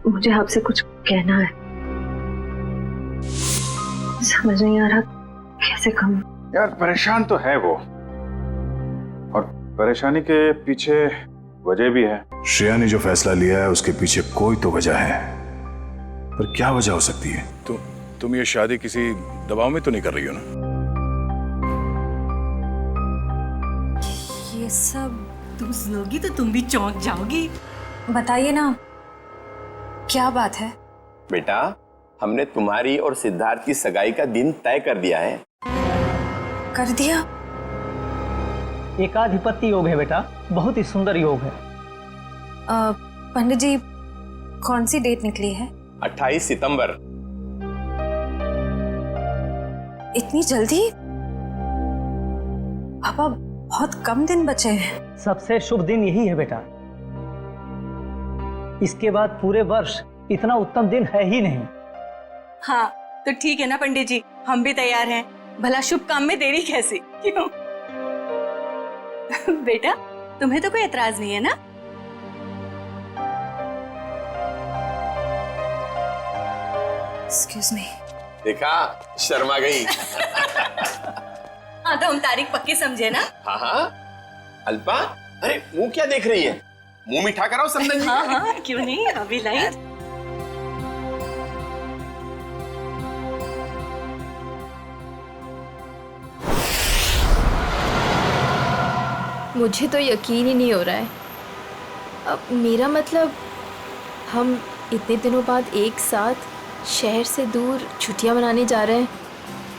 मुझे आपसे कुछ कहना है, समझ नहीं आ रहा कैसे कहूं। यार परेशान तो है वो, और परेशानी के पीछे वजह भी है। श्रेया ने जो फैसला लिया है उसके पीछे कोई तो वजह है, पर क्या वजह हो सकती है? तुम ये शादी किसी दबाव में तो नहीं कर रही हो ना? ये सब तुम सुनोगी तो तुम भी चौंक जाओगी। बताइए ना, क्या बात है? बेटा, हमने तुम्हारी और सिद्धार्थ की सगाई का दिन तय कर दिया है। कर दिया? एकाधिपत्य योग है बेटा, बहुत ही सुंदर योग है। पंडित जी, कौन सी डेट निकली है? 28 सितंबर। इतनी जल्दी? पापा, बहुत कम दिन बचे हैं। सबसे शुभ दिन यही है बेटा, इसके बाद पूरे वर्ष इतना उत्तम दिन है ही नहीं। हाँ तो ठीक है ना पंडित जी, हम भी तैयार हैं। भला शुभ काम में देरी कैसी, क्यों? बेटा, तुम्हें तो कोई एतराज नहीं है ना? Excuse me. देखा, शर्मा गई। हाँ तो हम तारीख पक्की समझे ना? हाँ हाँ। अल्पा, अरे मुंह क्या देख रही है? मुंह मीठा कराओ समझन जी। हाँ हाँ, क्यों नहीं, अभी लाई। मुझे तो यकीन ही नहीं हो रहा है। अब मेरा मतलब, हम इतने दिनों बाद एक साथ शहर से दूर छुट्टियां मनाने जा रहे हैं।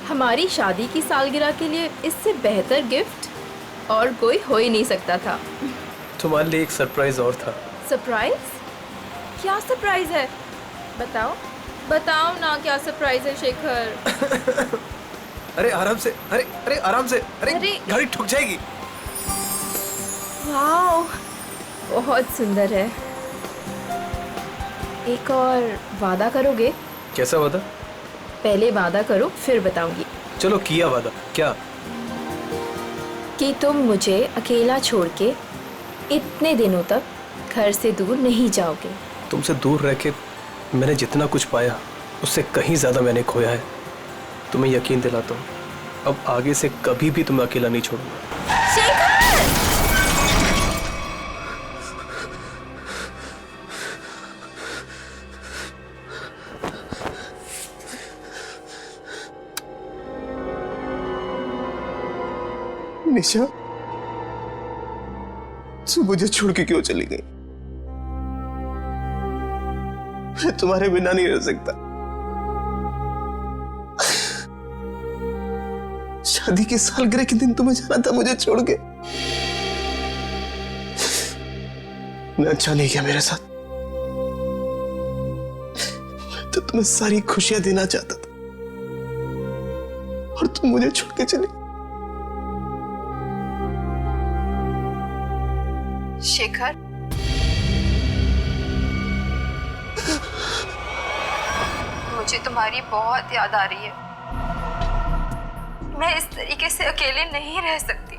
हमारी शादी की सालगिरह के लिए इससे बेहतर गिफ्ट और कोई हो ही नहीं सकता था। तुम्हारे लिए एक सरप्राइज और था। सरप्राइज? क्या सरप्राइज है? बताओ बताओ ना, क्या सरप्राइज है शेखर? अरे आराम से, अरे आराम से, अरे गाड़ी ठुक जाएगी। वाओ, बहुत सुंदर है। एक और वादा करोगे? कैसा वादा? पहले वादा करो फिर बताऊंगी। चलो किया वादा। क्या? कि तुम मुझे अकेला छोड़ के इतने दिनों तक घर से दूर नहीं जाओगे। तुमसे दूर रह के मैंने जितना कुछ पाया उससे कहीं ज्यादा मैंने खोया है। तुम्हें यकीन दिलाता हूँ, अब आगे से कभी भी तुम्हें अकेला नहीं छोड़ूंगा। शेखर! निशा, तू मुझे छोड़ के क्यों चली गई? मैं तुम्हारे बिना नहीं रह सकता। शादी की सालगिरह के दिन तुम्हें जाना था मुझे छोड़ के। मैं अच्छा नहीं किया मेरे साथ। मैं तो तुम्हें सारी खुशियां देना चाहता था और तुम मुझे छोड़ के चली। शेखर, मुझे तुम्हारी बहुत याद आ रही है। मैं इस तरीके से अकेले नहीं रह सकती।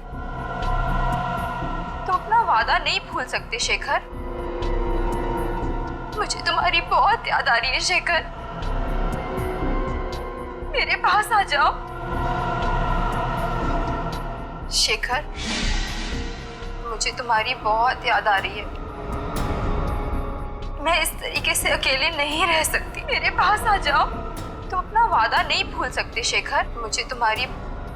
तो अपना वादा नहीं भूल सकते शेखर। मुझे तुम्हारी बहुत याद आ रही है शेखर। मेरे पास आ जाओ शेखर। मुझे तुम्हारी बहुत याद आ रही है। मैं इस तरीके से अकेले नहीं रह सकती। मेरे पास आ जाओ। तुम अपना वादा नहीं भूल सकते शेखर। मुझे तुम्हारी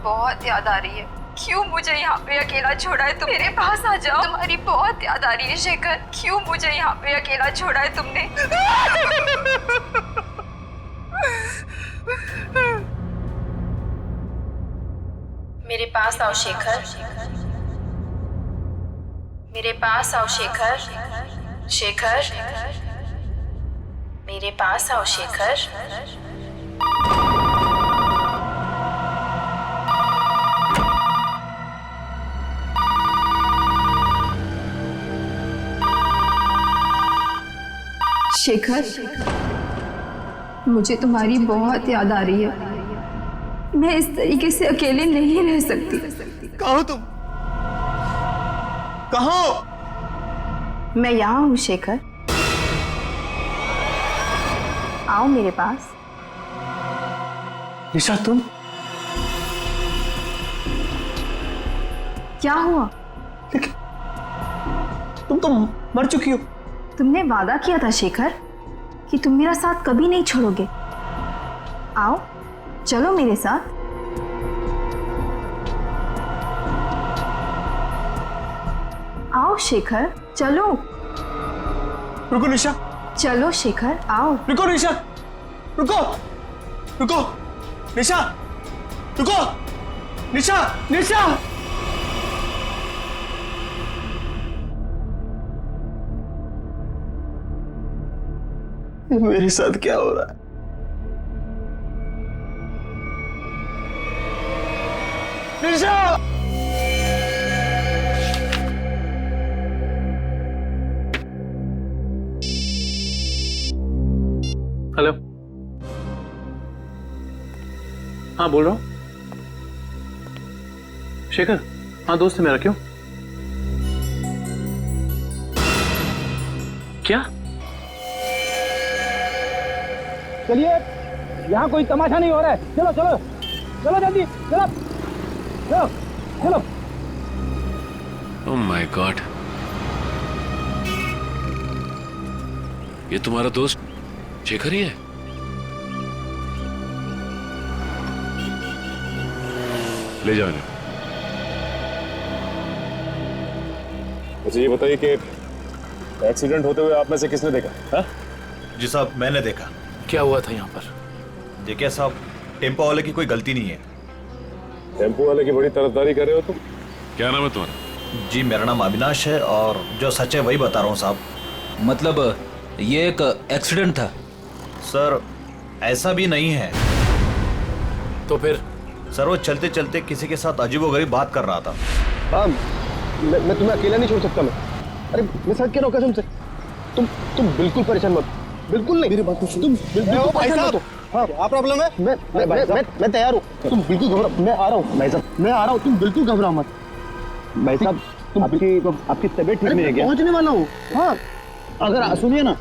बहुत याद आ रही है। क्यों मुझे यहाँ पे अकेला छोड़ा है तुम? मेरे पास आ जाओ। तुम्हारी बहुत याद आ रही है शेखर। क्यों मुझे यहाँ पे अकेला छोड़ा है तुमने? मेरे पास आओ शेखर। मेरे पास आओ शेखर। शेखर, मेरे पास आओ शेखर। शेखर, मुझे तुम्हारी बहुत याद आ रही है। मैं इस तरीके से अकेले नहीं रह सकती। कहाँ हो तुम? कहाँ हो? मैं यहाँ हूँ शेखर। आओ मेरे पास। निशा तुम क्या हुआ? लेकिन तुम तो मर चुकी हो। तुमने वादा किया था शेखर कि तुम मेरा साथ कभी नहीं छोड़ोगे। आओ चलो मेरे साथ। आओ शेखर चलो। रुको निशा, चलो शेखर आओ। रुको निशा, रुको रुको निशा, रुको निशा, निशा। मेरे साथ क्या हो रहा है? निशा! हेलो, हाँ बोल रहा हूँ। शेखर, हाँ दोस्त है मेरा, क्यों? क्या? चलिए, यहाँ कोई तमाशा नहीं हो रहा है। चलो चलो चलो जल्दी, चलो चलो चलो। ओह माय गॉड, ये तुम्हारा दोस्त शेखर ही है? ले जाओ इन्हें। मुझे ये बताइए कि एक्सीडेंट होते हुए आप में से किसने देखा? हाँ? जी साहब, मैंने देखा। क्या हुआ था यहाँ पर? देखिए साहब, टेम्पो वाले की कोई गलती नहीं है। टेम्पो वाले की बड़ी तरफदारी कर रहे हो तुम? क्या नाम है तुम्हारा? जी मेरा नाम अविनाश है और जो सच है वही बता रहा हूँ साहब। मतलब ये एक एक्सीडेंट था? सर ऐसा भी नहीं है। तो फिर? सर वो चलते चलते किसी के साथ अजीबोगरीब बात कर रहा था। हाँ, मैं तुम्हें अकेला नहीं छोड़ सकता। मैं अरे मैं सच कह रहा हूँ कसम से। तुम बिल्कुल परेशान मत, बिल्कुल नहीं। मेरी बात सुनो, तुम बिल्कुल परेशान मत हो। हाँ क्या प्रॉब्लम है? मैं तैयार हूँ। तुम बिल्कुल घबराओ, मैं आ रहा हूँ भाई साहब, मैं आ रहा हूँ। तुम बिल्कुल घबराओ मत भाई साहब। आपकी तबीयत ठीक नहीं है क्या? पहुँचने वाला हूँ। हाँ अगर सुनिए ना,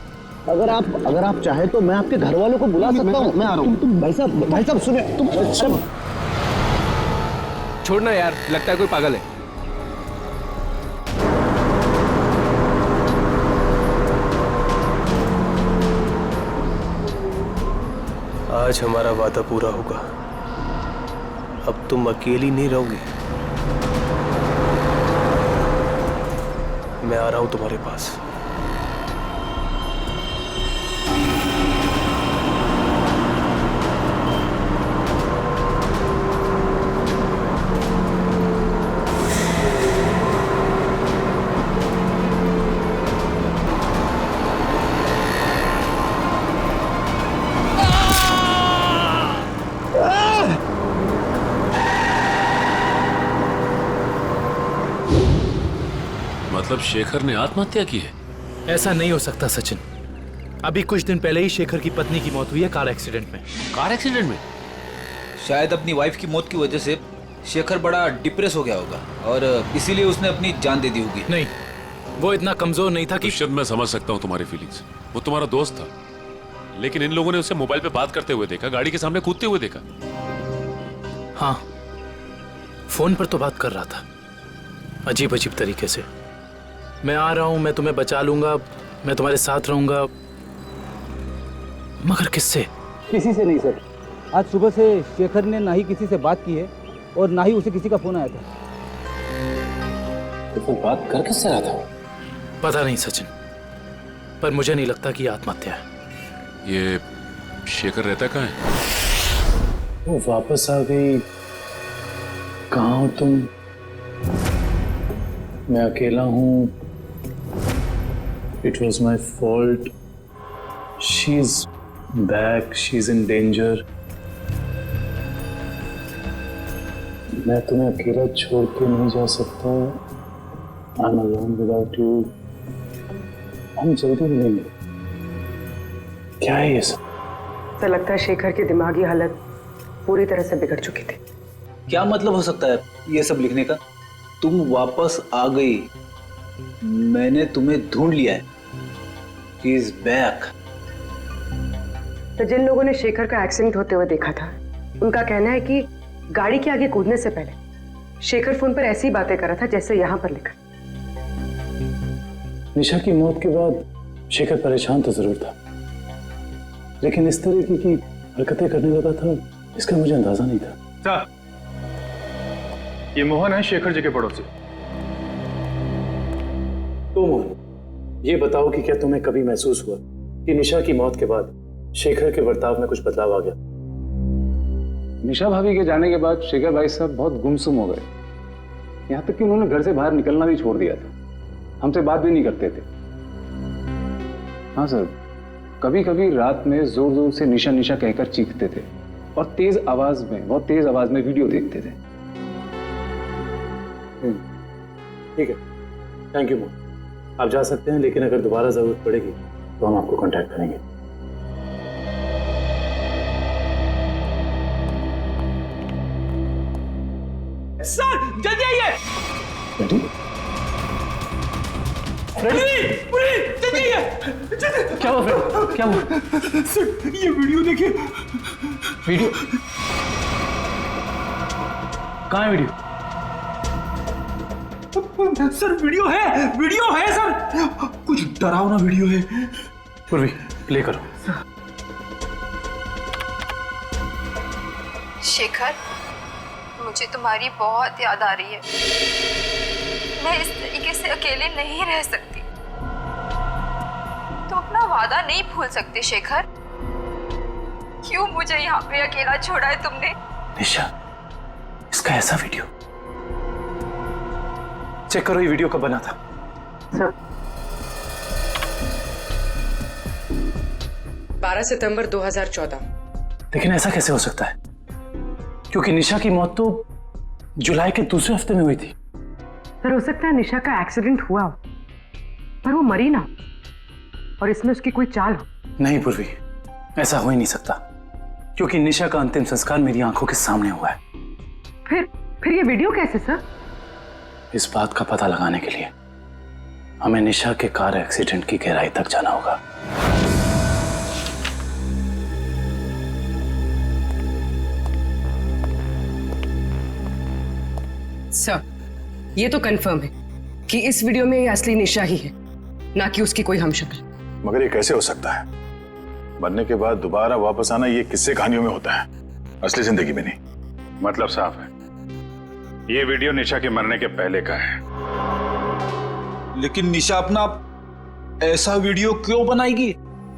अगर आप चाहे तो मैं आपके घर वालों को बुला सकता हूँ। मैं आ रहा हूँ। तुम भाई साहब सुनिए, तुम छोड़ना यार, लगता है कोई पागल है। आज हमारा वादा पूरा होगा। अब तुम अकेली नहीं रहोगी। मैं आ रहा हूं तुम्हारे पास। मतलब शेखर ने आत्महत्या की है? ऐसा नहीं हो सकता सचिन। अभी कुछ दिन पहले ही शेखर की पत्नी की मौत हुई है कार एक्सीडेंट में। कार एक्सीडेंट में? शायद अपनी वाइफ की मौत की वजह से शेखर बड़ा डिप्रेस हो गया होगा और इसीलिए उसने अपनी जान दे दी होगी। नहीं, वो इतना कमजोर नहीं था कि। शायद मैं समझ सकता हूँ तुम्हारी फीलिंग्स। वो तुम्हारा दोस्त था, लेकिन इन लोगों ने उसे मोबाइल पे बात करते हुए देखा, गाड़ी के सामने कूदते हुए देखा। हाँ, फोन पर तो बात कर रहा था, अजीब अजीब तरीके से। मैं आ रहा हूं, मैं तुम्हें बचा लूंगा, मैं तुम्हारे साथ रहूंगा, मगर किससे? किसी से नहीं सर। आज सुबह से शेखर ने ना ही किसी से बात की है और ना ही उसे किसी का फोन आया था। तो फिर बात कर किससे रहा था? पता नहीं सचिन, पर मुझे नहीं लगता कि आत्महत्या है। ये शेखर रहता कहाँ है? वो वापस आ गई। कहाँ हो तुम? मैं अकेला हूँ। It was my fault. She's back. She's in danger. मैं तुम्हें अकेला छोड़ के नहीं जा सकता। I'm alone without you. हम जल्दी मिलेंगे। क्या है ये सब? तो लगता है शेखर की दिमागी हालत पूरी तरह से बिगड़ चुकी थी। क्या मतलब हो सकता है ये सब लिखने का? तुम वापस आ गई, मैंने तुम्हें ढूंढ लिया है। He is back. तो जिन लोगों ने शेखर का एक्सीडेंट होते हुए देखा था, उनका कहना है कि गाड़ी के आगे कूदने से पहले शेखर फोन पर ऐसी बातें कर रहा था जैसे यहाँ पर लिखा। निशा की मौत के बाद शेखर परेशान तो जरूर था, लेकिन इस तरह की हरकतें करने लगा था इसका मुझे अंदाजा नहीं था। सर, ये मोहन है शेखर जी के पड़ोसी। तो मोहन, ये बताओ कि क्या तुम्हें कभी महसूस हुआ कि निशा की मौत के बाद शेखर के बर्ताव में कुछ बदलाव आ गया? निशा भाभी के जाने के बाद शेखर भाई साहब बहुत गुमसुम हो गए, यहाँ तक कि उन्होंने घर से बाहर निकलना भी छोड़ दिया था, हमसे बात भी नहीं करते थे। हाँ सर, कभी कभी रात में जोर जोर से निशा निशा कहकर चीखते थे और बहुत तेज आवाज में वीडियो देखते थे। ठीक है, थैंक यू मोहन, आप जा सकते हैं, लेकिन अगर दोबारा जरूरत पड़ेगी तो हम आपको कांटेक्ट करेंगे। सर जल्दी आइए। जल्दी आइए। क्या हुआ फ्रेंड, क्या हुआ? सर ये वीडियो देखिए। वीडियो कहाँ है? वीडियो सर वीडियो है सर, कुछ डरावना वीडियो है। पूर्वी प्ले करो। शेखर, मुझे तुम्हारी बहुत याद आ रही है। मैं इस तरीके से अकेले नहीं रह सकती। तुम अपना वादा नहीं भूल सकते शेखर। क्यों मुझे यहाँ पे अकेला छोड़ा है तुमने? निशा, इसका ऐसा वीडियो चेक करो, ये वीडियो कब बना था? सर, 12 सितंबर 2014। लेकिन ऐसा कैसे हो सकता है, क्योंकि निशा की मौत तो जुलाई के दूसरे हफ्ते में हुई थी। सर, हो सकता है निशा का एक्सीडेंट हुआ हो पर वो मरी ना, और इसमें उसकी कोई चाल हो। नहीं पूर्वी, ऐसा हो ही नहीं सकता, क्योंकि निशा का अंतिम संस्कार मेरी आंखों के सामने हुआ है। फिर ये वीडियो कैसे सर? इस बात का पता लगाने के लिए हमें निशा के कार एक्सीडेंट की गहराई तक जाना होगा। सर, ये तो कंफर्म है कि इस वीडियो में ये असली निशा ही है, ना कि उसकी कोई हमशक्ल। मगर ये कैसे हो सकता है? मरने के बाद दोबारा वापस आना ये किस्से कहानियों में होता है, असली जिंदगी में नहीं। मतलब साफ है, ये वीडियो निशा के मरने के पहले का है। लेकिन निशा अपना ऐसा वीडियो क्यों बनाएगी?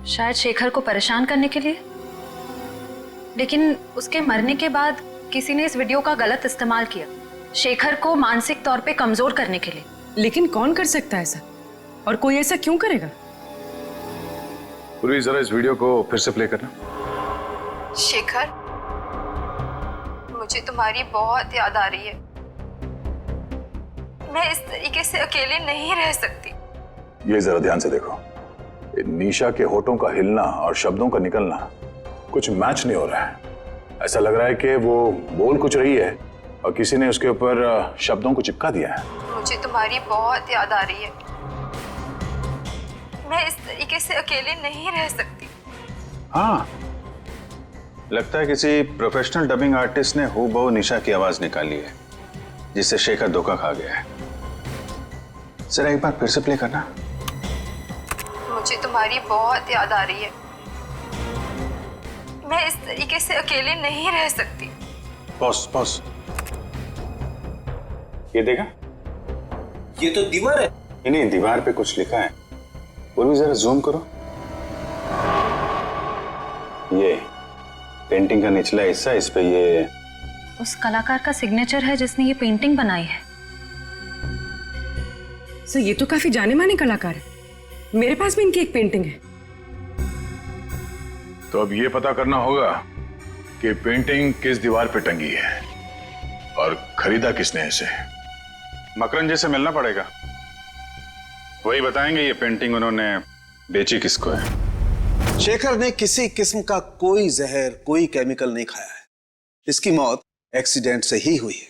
शायद शेखर को परेशान करने के लिए, लेकिन उसके मरने के बाद किसी ने इस वीडियो का गलत इस्तेमाल किया, शेखर को मानसिक तौर पे कमजोर करने के लिए। लेकिन कौन कर सकता है ऐसा, और कोई ऐसा क्यों करेगा? पूर्वी, जरा इस वीडियो को फिर से प्ले करना। शेखर, मुझे तुम्हारी बहुत याद आ रही है। मैं इस तरीके से अकेले नहीं रह सकती। ये जरा ध्यान से देखो, निशा के होठों का हिलना और शब्दों का निकलना कुछ मैच नहीं हो रहा है। ऐसा लग रहा है कि वो बोल कुछ रही है और किसी ने उसके ऊपर शब्दों को चिपका दिया है। मुझे तुम्हारी बहुत याद आ रही है। मैं इस तरीके से अकेले नहीं रह सकती। हाँ, लगता है किसी प्रोफेशनल डबिंग आर्टिस्ट ने हूबहू निशा की आवाज निकाली है, जिससे शेखर धोखा खा गया है। जरा एक बार फिर से प्ले करना। मुझे तुम्हारी बहुत याद आ रही है। मैं इस तरीके से अकेले नहीं रह सकती। बॉस, ये देखा? ये तो दीवार है। नहीं, दीवार पे कुछ लिखा है। वो भी जरा जूम करो। ये पेंटिंग का निचला हिस्सा, इस पे ये उस कलाकार का सिग्नेचर है जिसने ये पेंटिंग बनाई है। सर, ये तो काफी जाने माने कलाकार है, मेरे पास भी इनकी एक पेंटिंग है। तो अब ये पता करना होगा कि पेंटिंग किस दीवार पे टंगी है और खरीदा किसने इसे। मकरन जी से मिलना पड़ेगा, वही बताएंगे ये पेंटिंग उन्होंने बेची किसको है। शेखर ने किसी किस्म का कोई जहर, कोई केमिकल नहीं खाया है। इसकी मौत एक्सीडेंट से ही हुई है।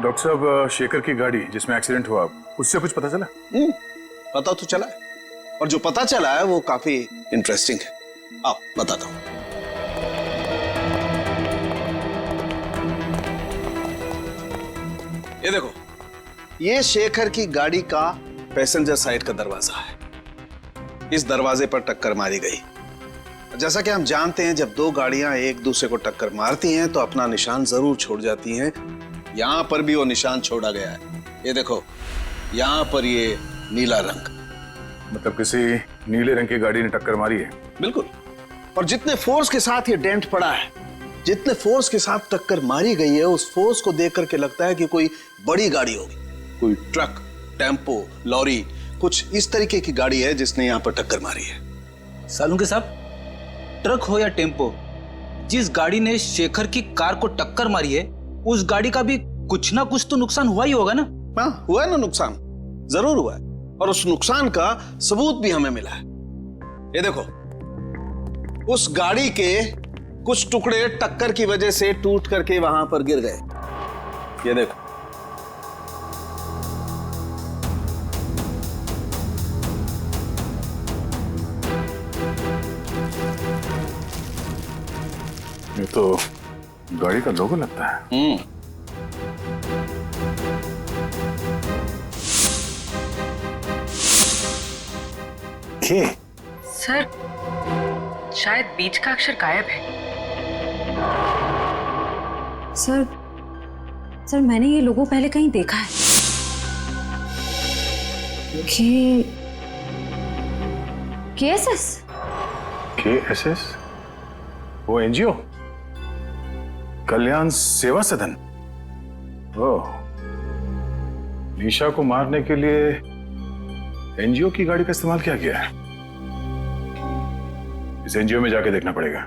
डॉक्टर साहब, शेखर की गाड़ी जिसमें एक्सीडेंट हुआ, उससे कुछ पता चला? पता तो चला है, और जो पता चला है वो काफी इंटरेस्टिंग है। आओ बताता हूँ। ये देखो, ये शेखर की गाड़ी का पैसेंजर साइड का दरवाजा है। इस दरवाजे पर टक्कर मारी गई। जैसा कि हम जानते हैं, जब दो गाड़ियां एक दूसरे को टक्कर मारती हैं तो अपना निशान जरूर छोड़ जाती हैं। यहां पर भी वो निशान छोड़ा गया है। ये देखो, यहां पर ये नीला रंग, मतलब किसी नीले रंग की गाड़ी ने टक्कर मारी है। बिल्कुल। और जितने फोर्स के साथ ये डेंट पड़ा है, जितने फोर्स के साथ टक्कर मारी गई है, उस फोर्स को देख करके लगता है कि कोई बड़ी गाड़ी होगी, कोई ट्रक, टेम्पो, लॉरी, कुछ इस तरीके की गाड़ी है जिसने यहाँ पर टक्कर मारी है। सालुंके साहब, ट्रक हो या टेम्पो, जिस गाड़ी ने शेखर की कार को टक्कर मारी है, उस गाड़ी का भी कुछ ना कुछ तो नुकसान हुआ ही होगा ना? हाँ, हुआ है ना नुकसान, जरूर हुआ है। और उस नुकसान का सबूत भी हमें मिला है। ये देखो, उस गाड़ी के कुछ टुकड़े टक्कर की वजह से टूट करके वहां पर गिर गए। ये देखो, ये तो गाड़ी का लोगो लगता है। सर, शायद बीच का अक्षर गायब है। सर मैंने ये लोगो पहले कहीं देखा है। KSS? KSS? वो एनजीओ, कल्याण सेवा सदन। ओह, निशा को मारने के लिए एनजीओ की गाड़ी का इस्तेमाल किया गया है। इस एनजीओ में जाके देखना पड़ेगा।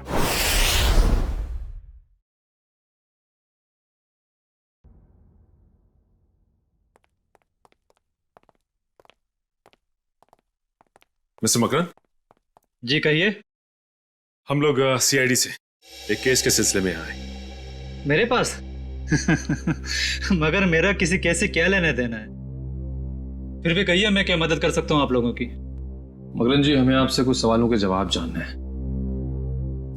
मिस्टर मकरन जी, कहिए। हम लोग सीआईडी से एक केस के सिलसिले में आए। मेरे पास? मगर मेरा किसी केस से क्या लेना देना है? फिर भी कहिए, मैं क्या मदद कर सकता हूं आप लोगों की? मकरन जी, हमें आपसे कुछ सवालों के जवाब जानना है।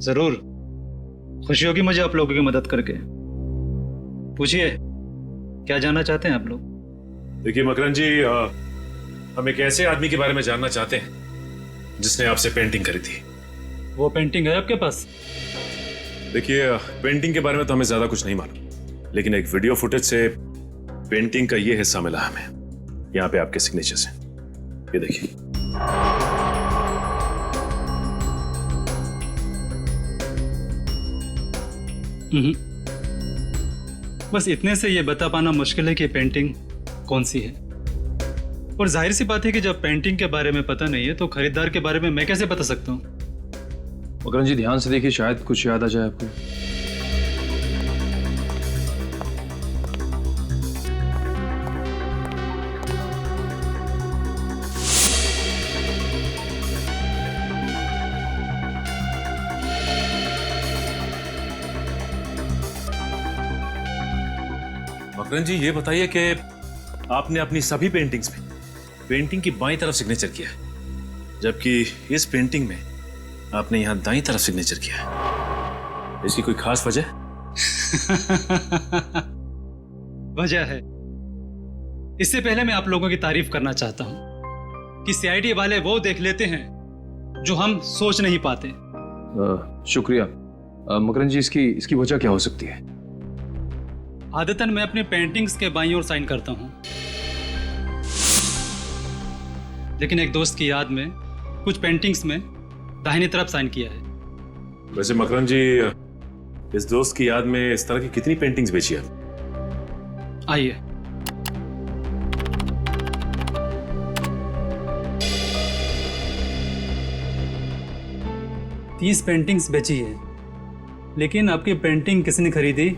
जरूर, खुशी होगी मुझे आप लोगों की मदद करके। पूछिए, क्या जानना चाहते हैं आप लोग? देखिए मकरन जी, हम एक ऐसे आदमी के बारे में जानना चाहते हैं जिसने आपसे पेंटिंग करी थी। वो पेंटिंग है आपके पास? देखिए, पेंटिंग के बारे में तो हमें ज्यादा कुछ नहीं मालूम, लेकिन एक वीडियो फुटेज से पेंटिंग का ये हिस्सा मिला हमें। यहाँ पे आपके सिग्नेचर्स हैं, ये देखिए। बस इतने से ये बता पाना मुश्किल है कि पेंटिंग कौन सी है। और जाहिर सी बात है कि जब पेंटिंग के बारे में पता नहीं है तो खरीदार के बारे में मैं कैसे बता सकता हूँ? मकरन जी, ध्यान से देखिए, शायद कुछ याद आ जाए आपको। मकरन जी, ये बताइए कि आपने अपनी सभी पेंटिंग्स में पेंटिंग की बाईं तरफ सिग्नेचर किया है, जबकि इस पेंटिंग में आपने यहां दाईं तरफ सिग्नेचर किया है। इसकी कोई खास वजह? वजह है। इससे पहले मैं आप लोगों की तारीफ करना चाहता हूं कि सीआईडी वाले वो देख लेते हैं जो हम सोच नहीं पाते। शुक्रिया। मकरन जी, इसकी वजह क्या हो सकती है? आदतन मैं अपने पेंटिंग्स के बाईं ओर साइन करता हूं, लेकिन एक दोस्त की याद में कुछ पेंटिंग्स में दाहिनी तरफ साइन किया है। वैसे मकरन जी, इस दोस्त की याद में इस तरह की कितनी पेंटिंग्स बेची आप? आइए, तीस पेंटिंग्स बेची है, लेकिन आपकी पेंटिंग किसने खरीदी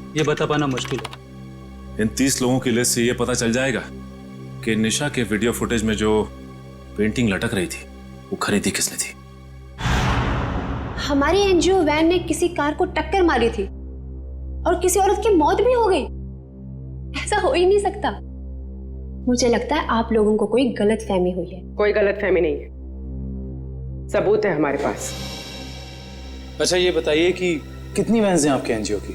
ये बता पाना मुश्किल है। इन 30 लोगों की लिस्ट से ये पता चल जाएगा कि निशा के वीडियो फुटेज में जो पेंटिंग लटक रही थी वो खरीदी किसने थी। हमारी एनजीओ वैन ने किसी कार को टक्कर मारी थी और किसी औरत की मौत भी हो गई। ऐसा हो ही नहीं सकता। मुझे लगता है आप लोगों को कोई गलतफहमी हुई है। कोई गलतफहमी नहीं है। सबूत है हमारे पास। अच्छा ये बताइए कि कितनी वैन्स हैं आपके एनजीओ की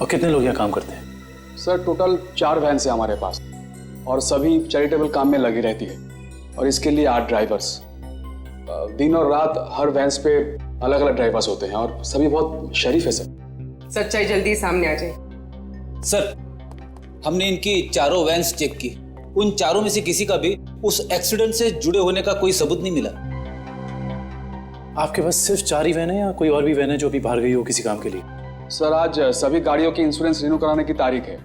और कितने लोग यहाँ काम करते हैं? सर टोटल 4 वैन्स हैं हमारे पास और सभी चैरिटेबल काम में लगी रहती है और इसके लिए 8 ड्राइवर्स। दिन और रात हर वैन्स पे अलग अलग ड्राइवर्स होते हैं और सभी बहुत शरीफ है सर। सच्चाई जल्दी सामने आ जाए। सर हमने इनकी चारों वैन्स चेक की, उन चारों में से किसी का भी उस एक्सीडेंट से जुड़े होने का कोई सबूत नहीं मिला। आपके पास सिर्फ 4 ही वैन है या कोई और भी वैन है जो अभी बाहर गई हो किसी काम के लिए? सर आज सभी गाड़ियों की इंश्योरेंस रिन्यू कराने की तारीख है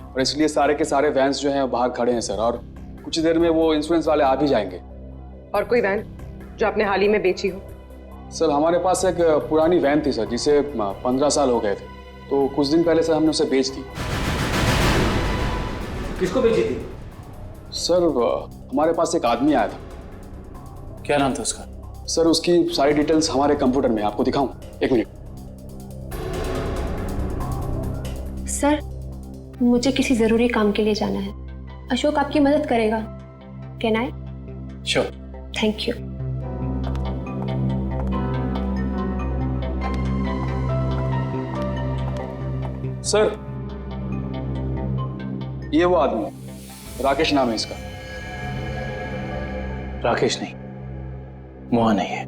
और इसलिए सारे के सारे वैन्स जो हैं बाहर खड़े हैं सर, और कुछ देर में वो इंश्योरेंस वाले आ भी जाएंगे। और कोई वैन जो आपने हाल ही में बेची हो? सर हमारे पास एक पुरानी वैन थी सर जिसे 15 साल हो गए थे, तो कुछ दिन पहले सर हमने उसे बेच दी। किसको बेची थी? सर हमारे पास एक आदमी आया था। क्या नाम था उसका? सर उसकी सारी डिटेल्स हमारे कंप्यूटर में, आपको दिखाऊं? 1 मिनट। सर मुझे किसी जरूरी काम के लिए जाना है, अशोक आपकी मदद करेगा। Can I? Sure. Thank you. Sir ये वो आदमी, राकेश नाम है इसका। राकेश नहीं, मोहन नहीं है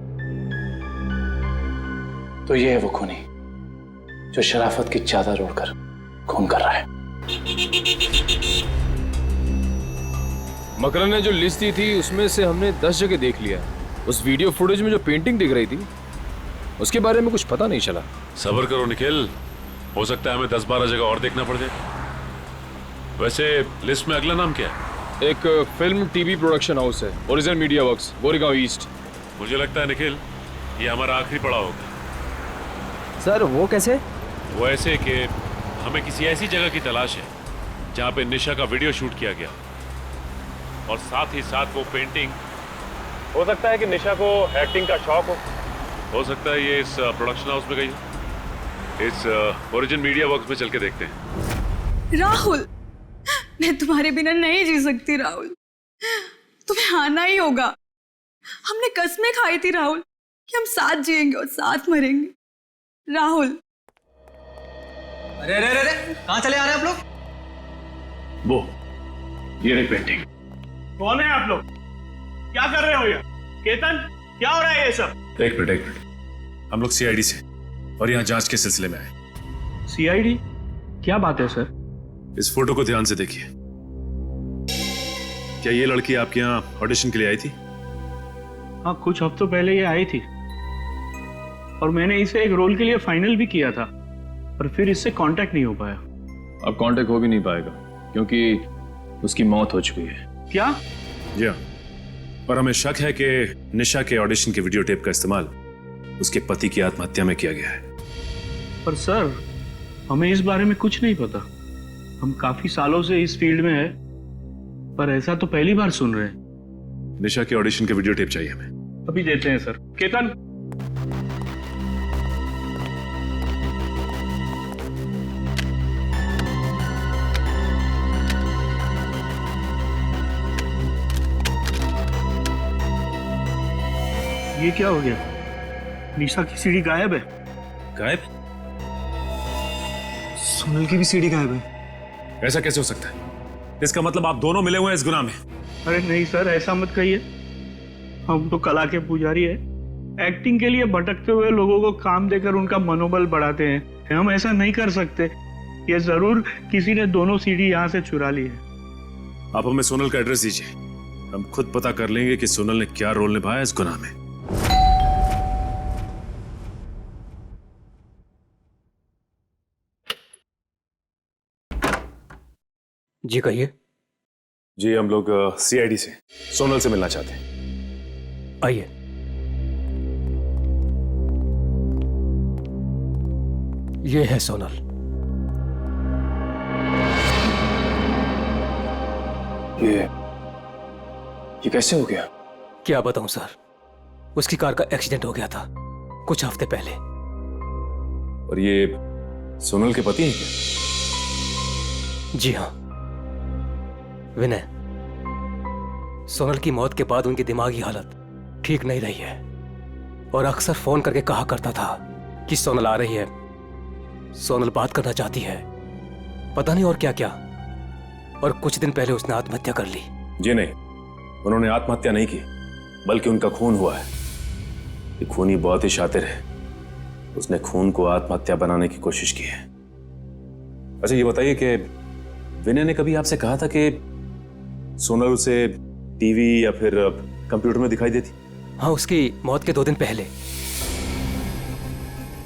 तो ये है वो खूनी जो शराफत की चादर ओढ़कर खून कर रहा है। मकरन ने जो लिस्ट दी थी उसमें से हमने 10 जगह देख लिया। उस वीडियो फुटेज में जो पेंटिंग दिख रही थी उसके बारे में कुछ पता नहीं चला। सब्र करो निखिल, हो सकता है हमें 10-12 जगह और देखना पड़ जाए। वैसे लिस्ट में अगला नाम क्या है? एक फिल्म टीवी प्रोडक्शन हाउस है, original media works, Goregaon east. मुझे लगता है निखिल ये हमारा आखिरी पड़ाव होगा। सर वो कैसे? वो ऐसे कि हमें किसी ऐसी जगह की तलाश है जहाँ पे निशा का वीडियो शूट किया गया और साथ ही साथ वो पेंटिंग। हो सकता है कि निशा को एक्टिंग का शौक हो सकता है ये इस प्रोडक्शन हाउस में गई हो। इस ओरिजिन मीडिया वर्क्स में चल के देखते हैं। राहुल मैं तुम्हारे बिना नहीं जी सकती राहुल, तुम्हें आना ही होगा। हमने कसमें खाई थी राहुल कि हम साथ जिएंगे और साथ मरेंगे। राहुल अरे अरे अरे कहाँ चले आ रहे हैं आप लोग? वो ये रही पेंटिंग। कौन है आप लोग? क्या कर रहे हो ये? केतन क्या हो रहा है ये सब? एक मिनट, हम लोग सीआईडी से और यहाँ जांच के सिलसिले में आए। सीआईडी? क्या बात है सर? इस फोटो को ध्यान से देखिए। क्या ये लड़की आपके यहाँ ऑडिशन के लिए आई थी? हाँ कुछ हफ्तों पहले ये आई थी और मैंने इसे एक रोल के लिए फाइनल भी किया था, पर फिर इससे कांटेक्ट नहीं हो पाया। अब कांटेक्ट हो भी नहीं पाएगा क्योंकि उसकी मौत हो चुकी है। क्या? जी हाँ, और हमें शक है कि निशा के ऑडिशन के वीडियो टेप का इस्तेमाल उसके पति की आत्महत्या में किया गया है। पर सर हमें इस बारे में कुछ नहीं पता। हम काफी सालों से इस फील्ड में है, पर ऐसा तो पहली बार सुन रहे हैं। निशा के ऑडिशन के वीडियो टेप चाहिए हमें। अभी देते हैं सर। केतन ये क्या हो गया? निशा की सीडी गायब है। गायब? सोनल की भी सीडी गायब है। ऐसा कैसे हो सकता है? इसका मतलब आप दोनों मिले हुए हैं इस गुनाह में। अरे नहीं सर ऐसा मत कहिए, हम तो कला के पुजारी है। एक्टिंग के लिए भटकते हुए लोगों को काम देकर उनका मनोबल बढ़ाते हैं। हम ऐसा नहीं कर सकते। ये जरूर किसी ने दोनों सीडी यहाँ से चुरा ली है। आप हमें सोनल का एड्रेस दीजिए, हम खुद पता कर लेंगे कि सोनल ने क्या रोल निभाया इस गुनाह में। जी कहिए। जी हम लोग सीआईडी से सोनल से मिलना चाहते हैं। आइए। ये है सोनल। ये कैसे हो गया? क्या बताऊं सर, उसकी कार का एक्सीडेंट हो गया था कुछ हफ्ते पहले। और ये सोनल के पति हैं क्या? जी हाँ विनय, सोनल की मौत के बाद उनकी दिमागी हालत ठीक नहीं रही है। और अक्सर फोन करके कहा करता था कि सोनल आ रही है, सोनल बात करना चाहती है, पता नहीं और क्या क्या। और कुछ दिन पहले उसने आत्महत्या कर ली। जी नहीं, उन्होंने आत्महत्या नहीं की, बल्कि उनका खून हुआ है। ये खूनी बहुत ही शातिर है, उसने खून को आत्महत्या बनाने की कोशिश की है। अच्छा ये बताइए कि विनय ने कभी आपसे कहा था कि सोनल उसे टीवी या फिर कंप्यूटर में दिखाई देती? हाँ, उसकी मौत के 2 दिन पहले।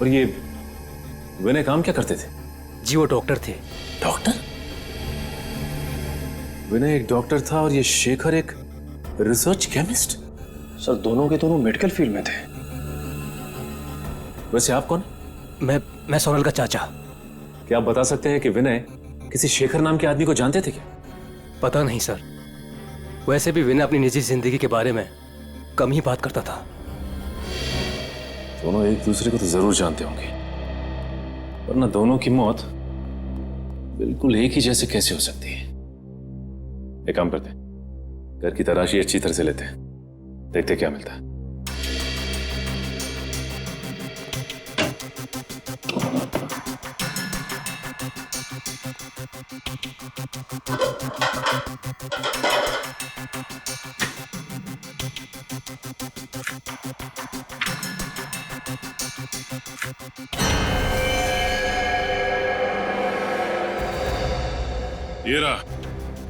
और ये विनय काम क्या करते थे? जी वो डॉक्टर थे। डॉक्टर? विनय एक डॉक्टर था और ये शेखर एक रिसर्च केमिस्ट? सर दोनों के दोनों मेडिकल फील्ड में थे। वैसे आप कौन? मैं सोनल का चाचा। क्या आप बता सकते हैं कि विनय किसी शेखर नाम के आदमी को जानते थे क्या? पता नहीं सर, वैसे भी विनय अपनी निजी जिंदगी के बारे में कम ही बात करता था। दोनों एक दूसरे को तो जरूर जानते होंगे, वरना दोनों की मौत बिल्कुल एक ही जैसे कैसे हो सकती है? एक काम करते हैं, घर की तलाशी अच्छी तरह से लेते हैं, देखते हैं क्या मिलता है।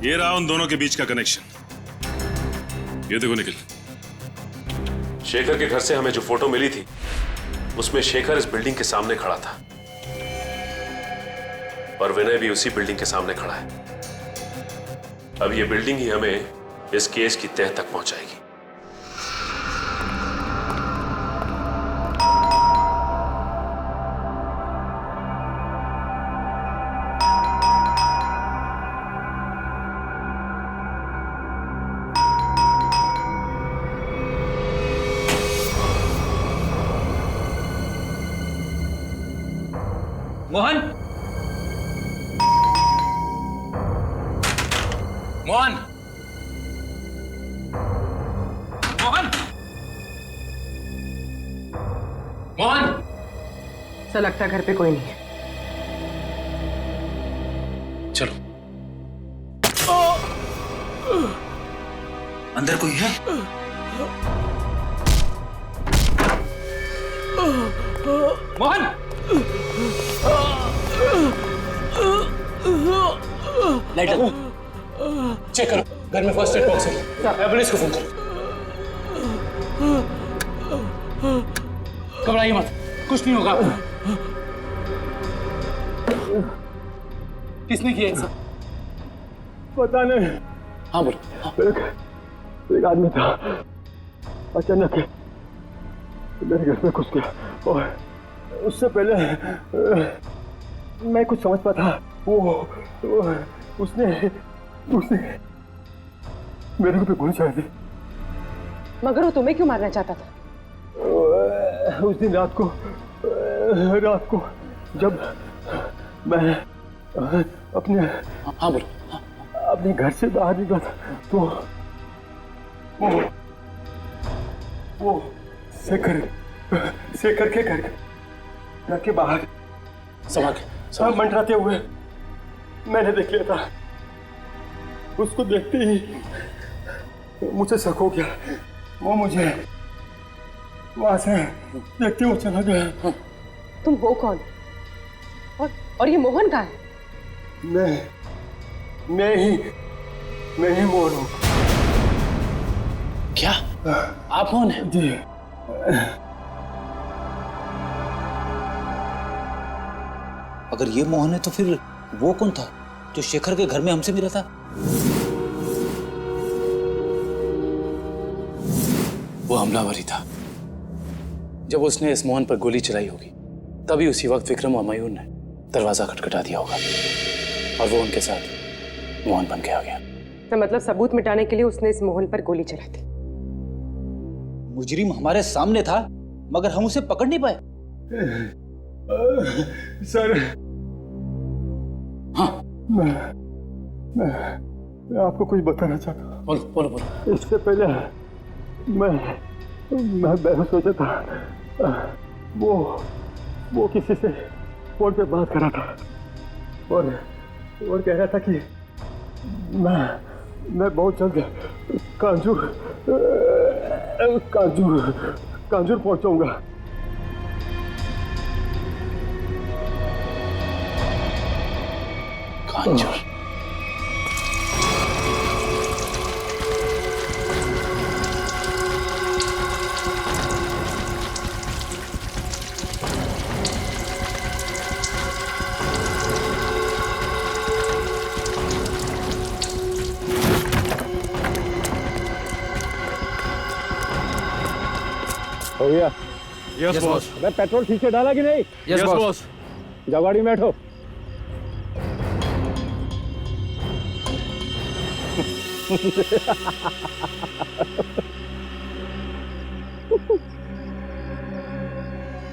ये रहा उन दोनों के बीच का कनेक्शन। ये देखो निखिल, शेखर के घर से हमें जो फोटो मिली थी उसमें शेखर इस बिल्डिंग के सामने खड़ा था और विनय भी उसी बिल्डिंग के सामने खड़ा है। अब ये बिल्डिंग ही हमें इस केस की तह तक पहुंचाएगी। मोहन, मोहन, मोहन, मोहन। ऐसा लगता है घर पे कोई नहीं है। चलो, अंदर कोई है? मोहन, लाइट चेक करो, घर में फर्स्ट एड बॉक्स है, एम्बुलेंस को फोन करो। घबराइए मत, कुछ नहीं होगा। किसने किया ऐसा? पता नहीं। हाँ बोलो। एक आदमी था, अचानक मेरे घर में घुस गया और उससे पहले मैं कुछ समझ पाता, उसने मेरे को गोली चला दी। मगर वो तुम्हें क्यों मारना चाहता था? उस दिन रात को जब मैं अपने हाँ बोलो अपने घर से बाहर निकला था तो वो शेखर के घर के बाहर सब मंडराते हुए मैंने देख लिया था। उसको देखते ही मुझे शक हो गया, वो मुझे वहां से देखते हुए चला गया। तुम हो कौन? और ये मोहन कहाँ है? मैं ही मोहन हूँ। क्या आप कौन हैं? जी अगर ये मोहन है तो फिर वो कौन था जो शेखर के घर में हमसे मिला था? वो हमलावर ही था। जब उसने इस मोहन पर गोली चलाई होगी तभी उसी वक्त विक्रम और मयूर ने दरवाजा खटखटा दिया होगा और वो उनके साथ मोहन बन के आ गया। तो मतलब सबूत मिटाने के लिए उसने इस मोहन पर गोली चलाई थी। मुजरिम हमारे सामने था मगर हम उसे पकड़ नहीं पाए। सर हाँ मैं आपको कुछ बताना चाहता हूँ। बोलो। इससे पहले मैं सोचा था वो किसी से फोन पे बात कर रहा था और कह रहा था कि मैं बहुत जल्द कांजूर पहुंचाऊंगा। कांजूर? हो गया? Yes boss. मैं पेट्रोल ठीक से डाला कि नहीं? Yes boss. जाओ गाड़ी में बैठो।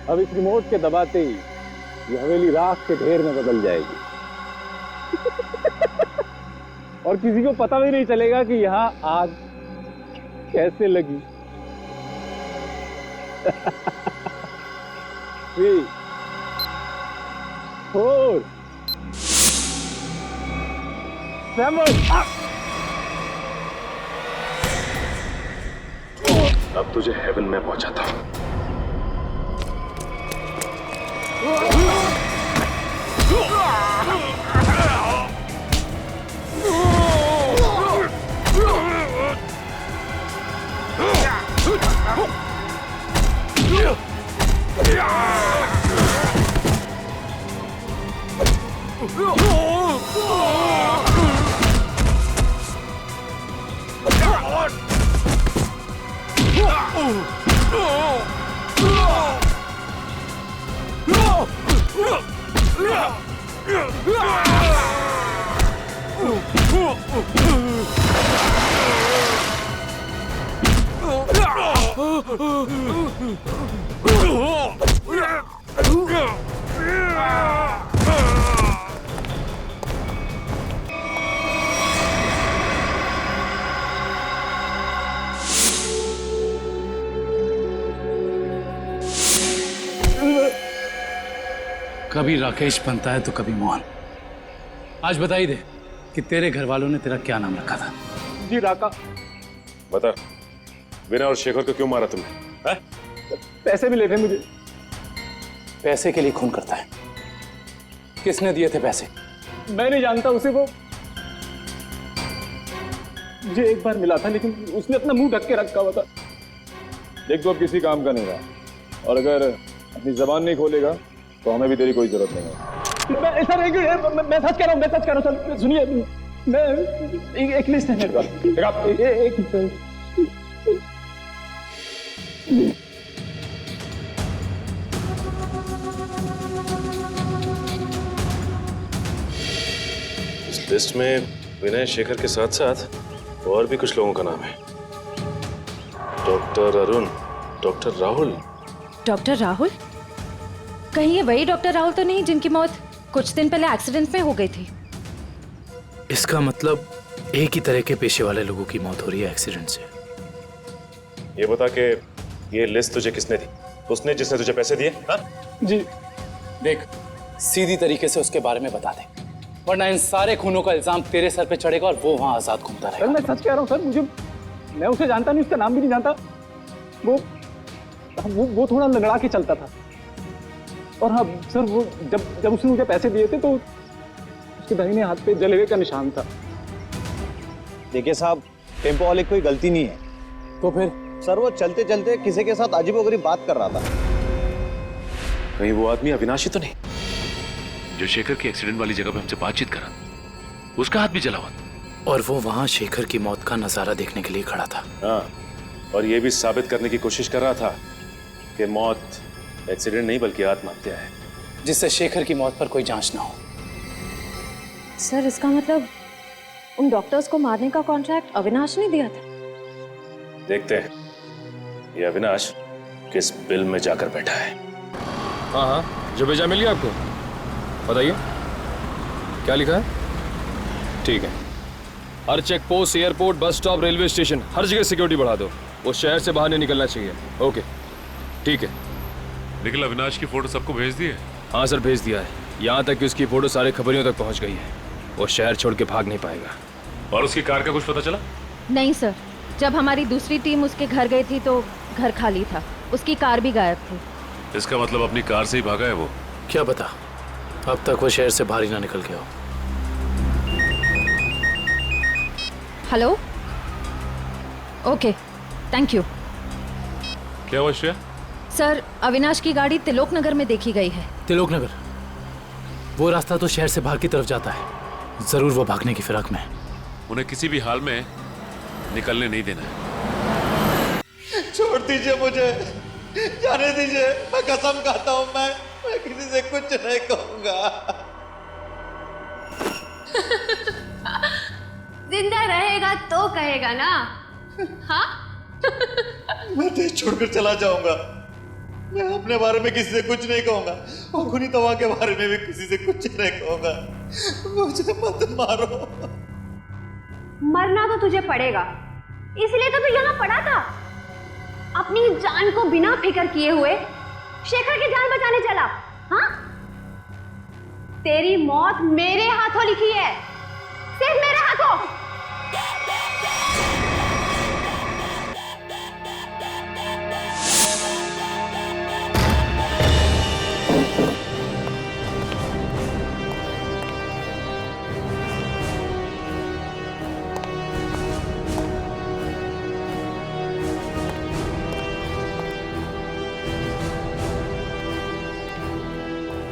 अब इस रिमोट के दबाते ही ये हवेली राख के ढेर में बदल जाएगी और किसी को पता भी नहीं चलेगा कि यहाँ आग कैसे लगी। 3, 4, 7 अब तुझे हेवन में पहुंचाता हूं। कभी राकेश बनता है तो कभी मोहन। आज बता ही दे कि तेरे घर वालों ने तेरा क्या नाम रखा था। जी राका। बता, विनय और शेखर को क्यों मारा तुमने? है? पैसे मिले थे मुझे। पैसे के लिए खून करता है? किसने दिए थे पैसे? मैं नहीं जानता उसे। वो मुझे एक बार मिला था लेकिन उसने अपना मुंह ढक के रखा हुआ था। देख, तो अब किसी काम का नहीं रहा और अगर अपनी जबान नहीं खोलेगा तो हमें भी तेरी कोई जरूरत नहीं है। मैं ऐसा नहीं कि मैं सच कह रहा हूँ। चल सुनिए, मैं एक लिस्ट है मेरे पास। एक इस लिस्ट में विनय शेखर के साथ साथ और भी कुछ लोगों का नाम है। Doctor Arun, doctor Rahul. Doctor Rahul? कहीं ये वही डॉक्टर राहुल तो नहीं जिनकी मौत कुछ दिन पहले एक्सीडेंट में हो गई थी? इसका मतलब एक ही तरह के पेशे वाले लोगों की मौत हो रही है एक्सीडेंट से। ये बता के ये लिस्ट तुझे किसने दी? उसने जिसने तुझे पैसे दिए? हाँ? जी देख, सीधी तरीके से उसके बारे में बता दे, वरना इन सारे खूनों का इल्जाम तेरे सर पे चढ़ेगा और वो वहां आजाद घूमता रहेगा। सर मैं सच कह रहा हूँ सर, मैं उसे जानता नहीं, उसका नाम भी नहीं जानता। वो थोड़ा लंगड़ा के चलता था और हाँ सर, वो जब उसने मुझे पैसे दिए थे तो उसके दाहिने हाथ पे जलेवे का निशान था। देखिए साहब, टेम्पो वाले की कोई गलती नहीं है। तो फिर? सर वो चलते चलते किसी के साथ अजीबोगरीब बात कर रहा था। कहीं वो आदमी अविनाशी तो नहीं जो शेखर की एक्सीडेंट वाली जगह पे हमसे बातचीत करा? उसका हाथ भी जला हुआ और वो वहां शेखर की मौत का नजारा देखने के लिए खड़ा था। हाँ, और ये भी साबित करने की कोशिश कर रहा था कि मौत एक्सीडेंट नहीं बल्कि आत्महत्या है, जिससे शेखर की मौत पर कोई जांच ना हो। सर इसका मतलब उन डॉक्टर्स को मारने का कॉन्ट्रैक्ट अविनाश ने दिया था? देखते हैं ये अविनाश किस बिल में जाकर बैठा है। हाँ हाँ, जो भेजा मिल गया आपको? बताइए क्या लिखा है? ठीक है, हर check post, airport, bus stop, railway station, हर जगह सिक्योरिटी बढ़ा दो। वो शहर से बाहर नहीं निकलना चाहिए। ओके ठीक है। निखिल, अविनाश की फोटो सबको भेज दी है? हाँ सर, भेज दिया है। यहाँ तक कि उसकी फोटो सारे खबरियों तक पहुँच गई है। वो शहर छोड़ के भाग नहीं पाएगा। और उसकी कार का कुछ पता चला? नहीं सर, जब हमारी दूसरी टीम उसके घर गई थी तो घर खाली था, उसकी कार भी गायब थी। इसका मतलब अपनी कार से ही भागा है वो? क्या पता, अब तक वो शहर से बाहर ही ना निकल गया हो। Hello, okay, thank you. क्या हुआ श्रेया? सर, अविनाश की गाड़ी तिलोक नगर में देखी गई है। तिलोक नगर? वो रास्ता तो शहर से बाहर की तरफ जाता है। जरूर वो भागने की फिराक में है। उन्हें किसी भी हाल में निकलने नहीं देना है। छोड़ दीजिए मुझे, जाने दीजिए। मैं कसम खाता हूँ, मैं किसी से कुछ नहीं कहूंगा। जिंदा रहेगा तो कहेगा ना? हाँ? मैं देश छोड़कर चला जाऊंगा। मैं अपने बारे में किसी से कुछ नहीं कहूंगा और खुनी तवा के बारे में भी किसी से कुछ नहीं कहूंगा। मुझे मत मारो। मरना तो तुझे पड़ेगा, इसलिए तो तू यहाँ पड़ा था। अपनी जान को बिना फिक्र किए हुए शेखर की जान बचाने चला। हाँ? तेरी मौत मेरे हाथों लिखी है, सिर्फ मेरे हाथों।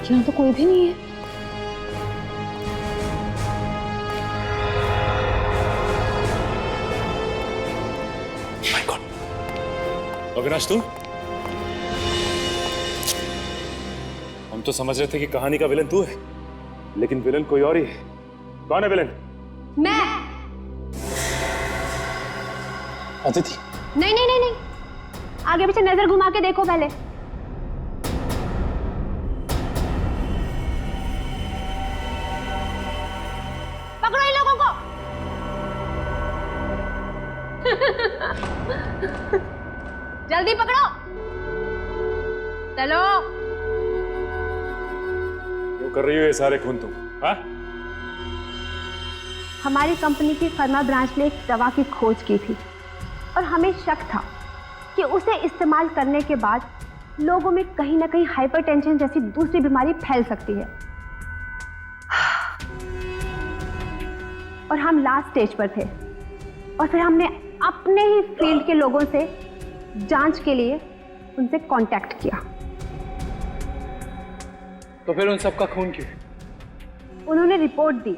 यहाँ तो कोई भी नहीं है। माय गॉड, अविनाश तुम? हम तो समझ रहे थे कि कहानी का विलन तू है, लेकिन विलन कोई और ही है। कौन है विलन? मैं। अदिति? नहीं नहीं नहीं नहीं, आगे पीछे नजर घुमा के देखो पहले। पकड़ो इन लोगों को। जल्दी पकड़ो, चलो। क्यों कर रही हो ये सारे खून तुम? हाँ? हमारी कंपनी की फर्मा ब्रांच ने एक दवा की खोज की थी और हमें शक था कि उसे इस्तेमाल करने के बाद लोगों में कहीं ना कहीं हाइपरटेंशन जैसी दूसरी बीमारी फैल सकती है। और हम लास्ट स्टेज पर थे और फिर हमने अपने ही फील्ड के लोगों से जांच के लिए उनसे कांटेक्ट किया। तो फिर उन सबका खून क्यों? उन्होंने रिपोर्ट दी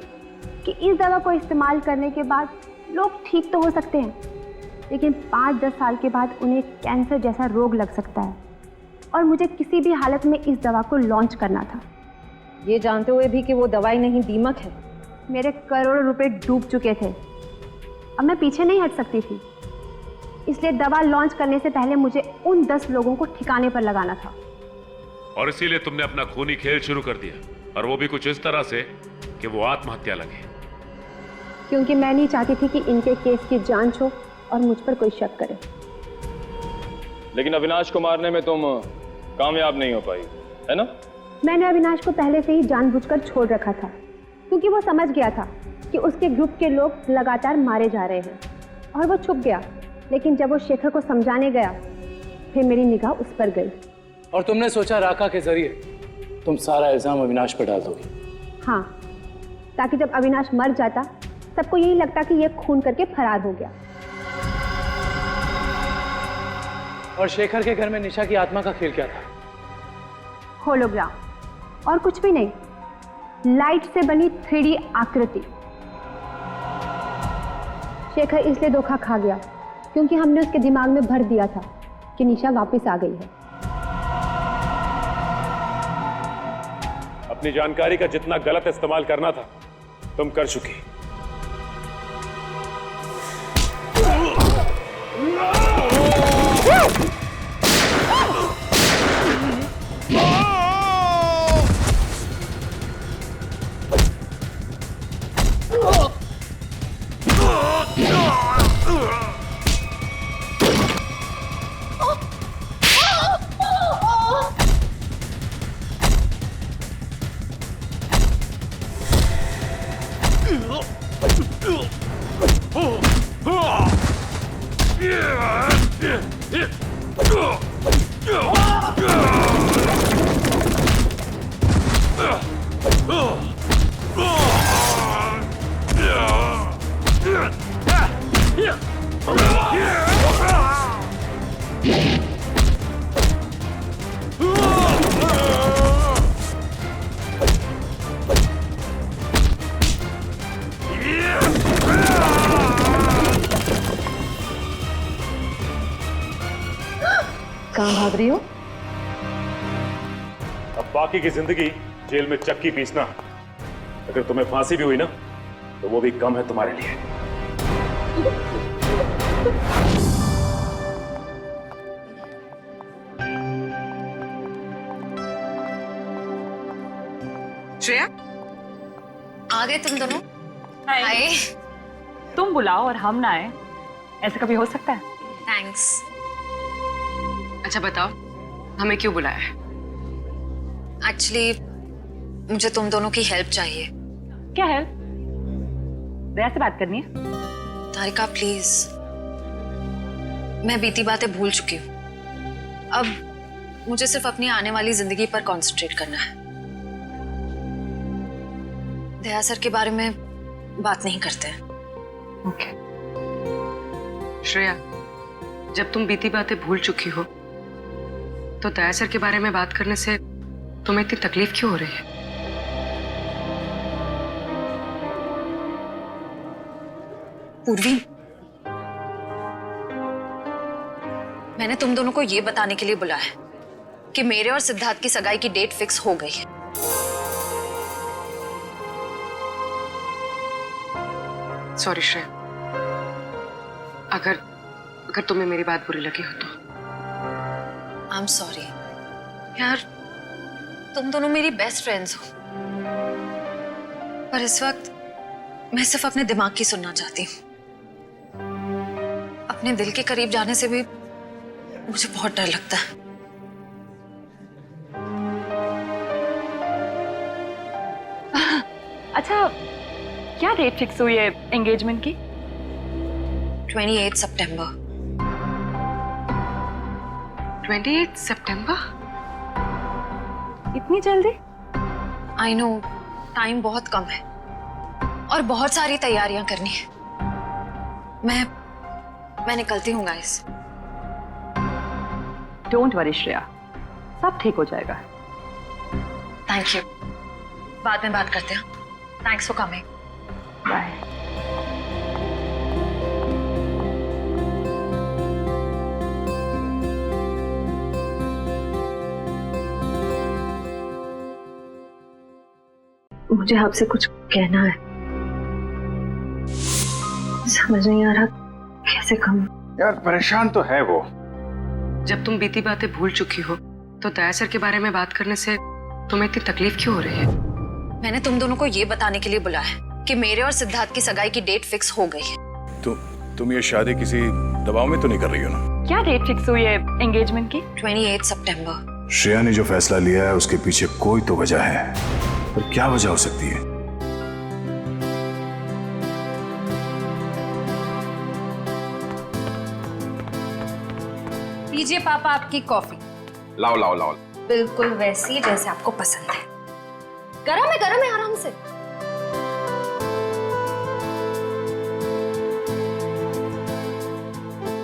कि इस दवा को इस्तेमाल करने के बाद लोग ठीक तो हो सकते हैं, लेकिन 5-10 साल के बाद उन्हें कैंसर जैसा रोग लग सकता है और मुझे किसी भी हालत में इस दवा को लॉन्च करना था, ये जानते हुए भी कि वो दवाई नहीं दीमक है। मेरे करोड़ों रुपए डूब चुके थे, अब मैं पीछे नहीं हट सकती थी। इसलिए दवा लॉन्च करने से पहले मुझे उन 10 लोगों को ठिकाने पर लगाना था। और इसीलिए तुमने अपना खूनी खेल शुरू कर दिया, और वो भी कुछ इस तरह से कि वो आत्महत्या लगे। क्योंकि मैं नहीं चाहती थी कि इनके केस की जांच हो और मुझ पर कोई शक करे। लेकिन अविनाश को मारने में तुम कामयाब नहीं हो पाई, है ना? मैंने अविनाश को पहले से ही जानबूझकर छोड़ रखा था, क्योंकि वो समझ गया था कि उसके ग्रुप के लोग लगातार मारे जा रहे हैं और वो छुप गया। लेकिन जब वो शेखर को समझाने गया, फिर मेरी निगाह उस पर गई। और तुमने सोचा राका के जरिए तुम सारा इल्जाम अविनाश पर डाल दोगी? हाँ, ताकि जब अविनाश मर जाता सबको यही लगता कि ये खून करके फरार हो गया। और शेखर के घर में निशा की आत्मा का खेल क्या था? होलोग्राम, और कुछ भी नहीं, लाइट से बनी 3D आकृति। शेखर इसलिए धोखा खा गया क्योंकि हमने उसके दिमाग में भर दिया था कि निशा वापस आ गई है। अपनी जानकारी का जितना गलत इस्तेमाल करना था तुम कर चुकी। कहाँ भाग रही हो? अब बाकी की जिंदगी जेल में चक्की पीसना, अगर तुम्हें फांसी भी हुई ना तो वो भी कम है तुम्हारे लिए। श्रेया, आ गए तुम दोनों? हाय। तुम बुलाओ और हम ना आए, ऐसा कभी हो सकता है? थैंक्स। अच्छा बताओ, हमें क्यों बुलाया है? एक्चुअली मुझे तुम दोनों की हेल्प चाहिए। क्या हेल्प? दया से बात करनी है? तारिका प्लीज, मैं बीती बातें भूल चुकी हूँ। अब मुझे सिर्फ अपनी आने वाली जिंदगी पर कंसंट्रेट करना है। दया सर के बारे में बात नहीं करते हैं। ओके। श्रेया, जब तुम बीती बातें भूल चुकी हो तो दया सर के बारे में बात करने से तुम्हें इतनी तकलीफ क्यों हो रही है? पूर्वी, मैंने तुम दोनों को ये बताने के लिए बुलाया है कि मेरे और सिद्धार्थ की सगाई की डेट फिक्स हो गई है। सॉरी श्रेया, अगर तुम्हें मेरी बात बुरी लगी हो तो। आई एम सॉरी यार, तुम दोनों मेरी बेस्ट फ्रेंड्स हो, पर इस वक्त मैं सिर्फ अपने दिमाग की सुनना चाहती हूँ। अपने दिल के करीब जाने से भी मुझे बहुत डर लगता है। अच्छा, क्या डेट फिक्स हुई है एंगेजमेंट की? 28 सितंबर। 28 सितंबर? इतनी जल्दी? आई नो, टाइम बहुत कम है और बहुत सारी तैयारियां करनी है। मैं निकलती हूँ गाइस। डोंट वरी श्रेया, सब ठीक हो जाएगा। थैंक यू, बाद में बात करते हैं। Thanks for coming. बाय। मुझे आपसे कुछ कहना है, समझ नहीं आ रहा कैसे कहूं। यार परेशान तो है वो। जब तुम बीती बातें भूल चुकी हो तो दया सर के बारे में बात करने से तुम्हें इतनी तकलीफ क्यों हो रही है? मैंने तुम दोनों को ये बताने के लिए बुलाया है कि मेरे और सिद्धार्थ की सगाई की डेट फिक्स हो गई है। तुम ये शादी किसी दबाव में तो नहीं कर रही हो ना? क्या डेट फिक्स हुई है एंगेजमेंट की? 28 सितंबर। श्रेया ने जो फैसला लिया है उसके पीछे कोई तो वजह है, पर क्या वजह हो सकती है? लीजिए पापा आपकी कॉफी। लाओ लाओ लाओ। बिल्कुल वैसी जैसे आपको पसंद है। गरम है आराम से।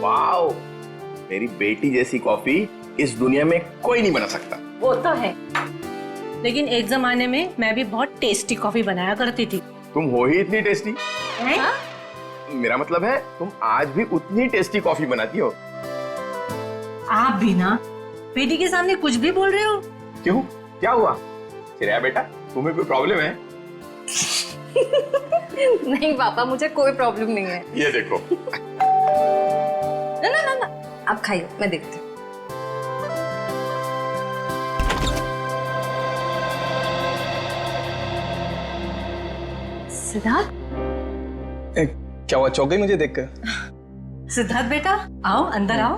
वाओ, मेरी बेटी जैसी कॉफी इस दुनिया में कोई नहीं बना सकता। वो तो है, लेकिन एक जमाने में मैं भी बहुत टेस्टी कॉफी बनाया करती थी। तुम हो ही इतनी टेस्टी। हाँ? मेरा मतलब है तुम आज भी उतनी टेस्टी कॉफी बनाती हो। आप भी ना बेटी के सामने कुछ भी बोल रहे हो। क्यों, क्या हुआ? श्रेया बेटा, तुम्हें कोई प्रॉब्लम है? नहीं पापा, मुझे कोई प्रॉब्लम नहीं है। ये देखो। ना आप खाइए, मैं देखती हूँ। सिद्धार्थ, क्या हुआ, चौक गई मुझे देखकर? सिद्धार्थ बेटा, आओ अंदर आओ।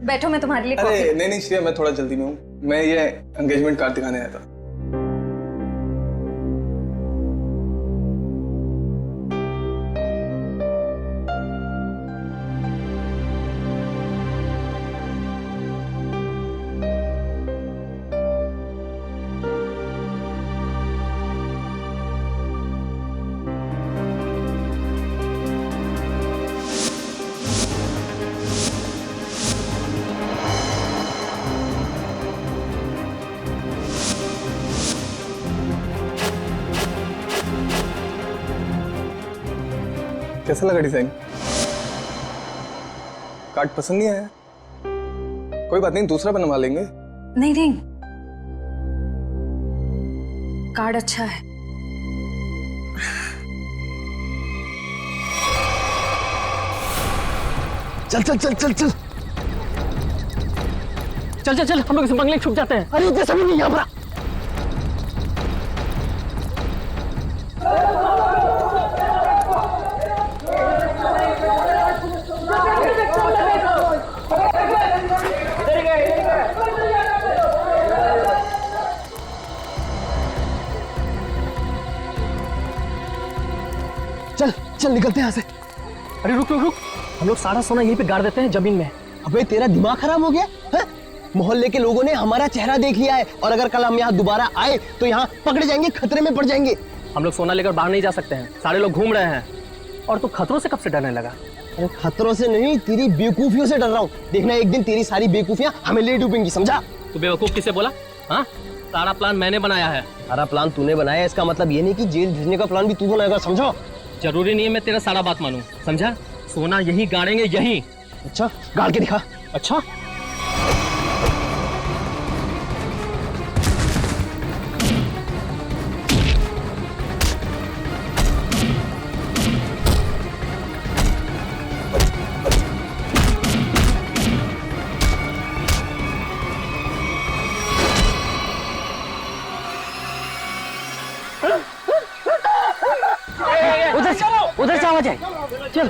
बैठो, मैं तुम्हारे लिए अरे नहीं श्रेया, मैं थोड़ा जल्दी में हूँ। मैं ये एंगेजमेंट कार्ड दिखाने आया था। कैसा लगा डिजाइन? कार्ड पसंद नहीं आया? कोई बात नहीं, दूसरा बनवा लेंगे। नहीं नहीं, कार्ड अच्छा है। चल चल चल चल चल चल चल चल, हम लोग इस बंगले छुप जाते हैं। अरे जैसा भी नहीं यहाँ पर। चल चल निकलते हैं यहाँ से। अरे रुक रुक रुक, हम लोग सारा सोना यहीं पे गाड़ देते हैं जमीन में। अबे तेरा दिमाग खराब हो गया है? मोहल्ले के लोगों ने हमारा चेहरा देख लिया है और अगर कल हम यहाँ दोबारा आए तो यहाँ पकड़े जाएंगे, खतरे में पड़ जाएंगे। हम लोग सोना लेकर बाहर नहीं जा सकते हैं, सारे लोग घूम रहे हैं। और तू खतरों से कब से डरने लगा? अरे खतरों से नहीं, तेरी बेवकूफियों से डर रहा हूँ। देखना एक दिन तेरी सारी बेवकूफियाँ हमें ले डूबेंगी, समझा? तू बेवकूफ किसे बोला? हाँ, सारा प्लान मैंने बनाया है। सारा प्लान तूने बनाया, इसका मतलब ये नहीं कि जेल भेजने का प्लान भी तू बनाएगा, समझो? जरूरी नहीं है मैं तेरा सारा बात मानूं, समझा? सोना यही गाड़ेंगे, यही। अच्छा, गाड़ के दिखा। अच्छा उधर से आवाज आई। चल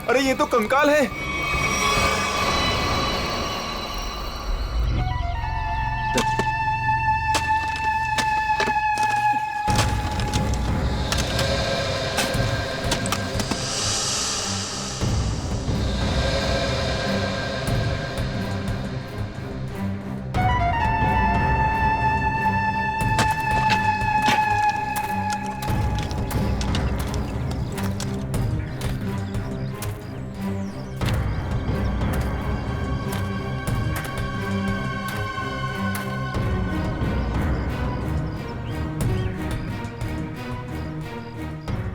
अरे ये तो कंकाल है।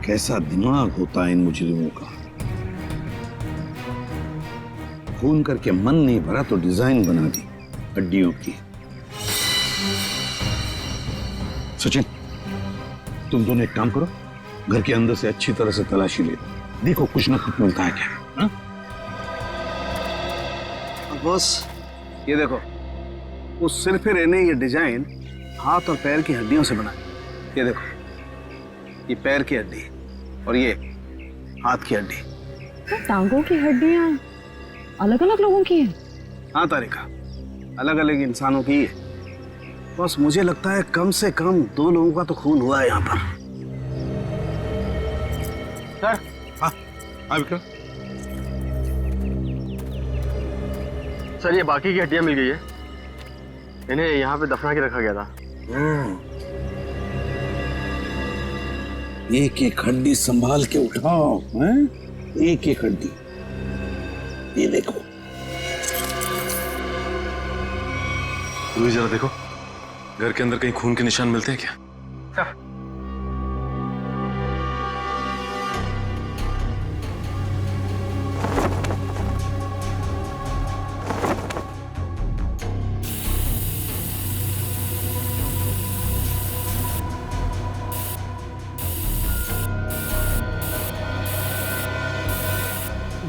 कैसा दिमाग होता है इन मुजरिमों का। खून करके मन नहीं भरा तो डिजाइन बना दी हड्डियों की। सचिन, तुम दोनों एक काम करो, घर के अंदर से अच्छी तरह से तलाशी ले लो, देखो कुछ ना कुछ मिलता है क्या। हा? बॉस ये देखो, उस सिर पे रहने ये डिजाइन हाथ और पैर की हड्डियों से बना है। ये देखो, ये पैर की हड्डी और ये हाथ की हड्डी। टांगों की हड्डियां अलग अलग लोगों की है? हाँ तारिका, अलग अलग इंसानों की है। बस मुझे लगता है कम से कम 2 लोगों का तो खून हुआ है यहाँ पर। सर। हाँ विक्रम। सर ये बाकी की हड्डियां मिल गई है, इन्हें यहाँ पे दफना के रखा गया था। एक एक हड्डी संभाल के उठाओ, हैं? एक एक हड्डी। ये देखो, जरा देखो, घर के अंदर कहीं खून के निशान मिलते हैं क्या?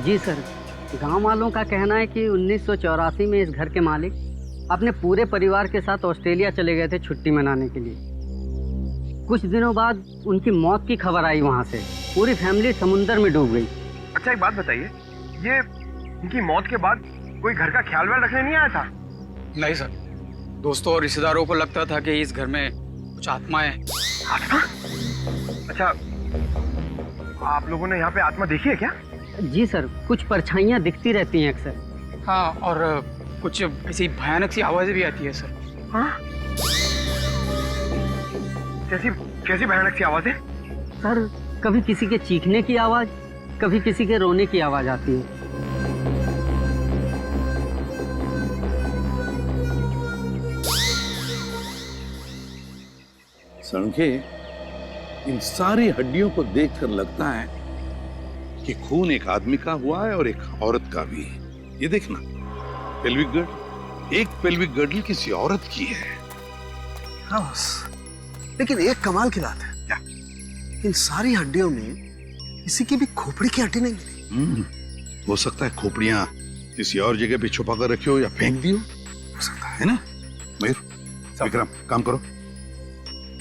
जी सर, गांव वालों का कहना है कि 1984 में इस घर के मालिक अपने पूरे परिवार के साथ ऑस्ट्रेलिया चले गए थे छुट्टी मनाने के लिए। कुछ दिनों बाद उनकी मौत की खबर आई वहां से। पूरी फैमिली समुंदर में डूब गई। अच्छा एक बात बताइए, ये इनकी मौत के बाद कोई घर का ख्याल व्याल रखने नहीं आया था? नहीं सर, दोस्तों और रिश्तेदारों को लगता था कि इस घर में कुछ आत्माएं। आत्मा? अच्छा, आप लोगों ने यहाँ पे आत्मा देखी है क्या? जी सर, कुछ परछाइयाँ दिखती रहती हैं अक्सर। हाँ, और कुछ ऐसी भयानक सी आवाजें भी आती है सर। हाँ? कैसी कैसी भयानक सी आवाजें? सर कभी किसी के चीखने की आवाज, कभी किसी के रोने की आवाज आती है। सणखे, इन सारी हड्डियों को देखकर लगता है कि खून एक आदमी का हुआ है और एक औरत का भी। ये देखना, पेल्विक गर्ड, एक पेल्विक गर्डल किसी औरत की है। हाँ बस, लेकिन एक कमाल की बात है, क्या? इन सारी हड्डियों में किसी की भी खोपड़ी की हड्डी नहीं मिली। हो सकता है खोपड़ियां किसी और जगह पे छुपा कर रखी हो या फेंक दी हो सकता है ना। मयूर, विक्रम, काम करो,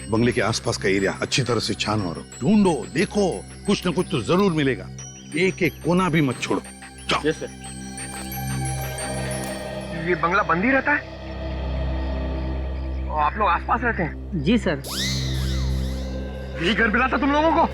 बंगले के आसपास का एरिया अच्छी तरह से छानो और ढूंढो, देखो, कुछ न कुछ तो जरूर मिलेगा। एक एक कोना भी मत छोड़ो। जाओ। Yes sir. ये बंगला बंद ही रहता है और आप लोग आसपास रहते हैं? जी सर। यही घर मिला था तुम लोगों को?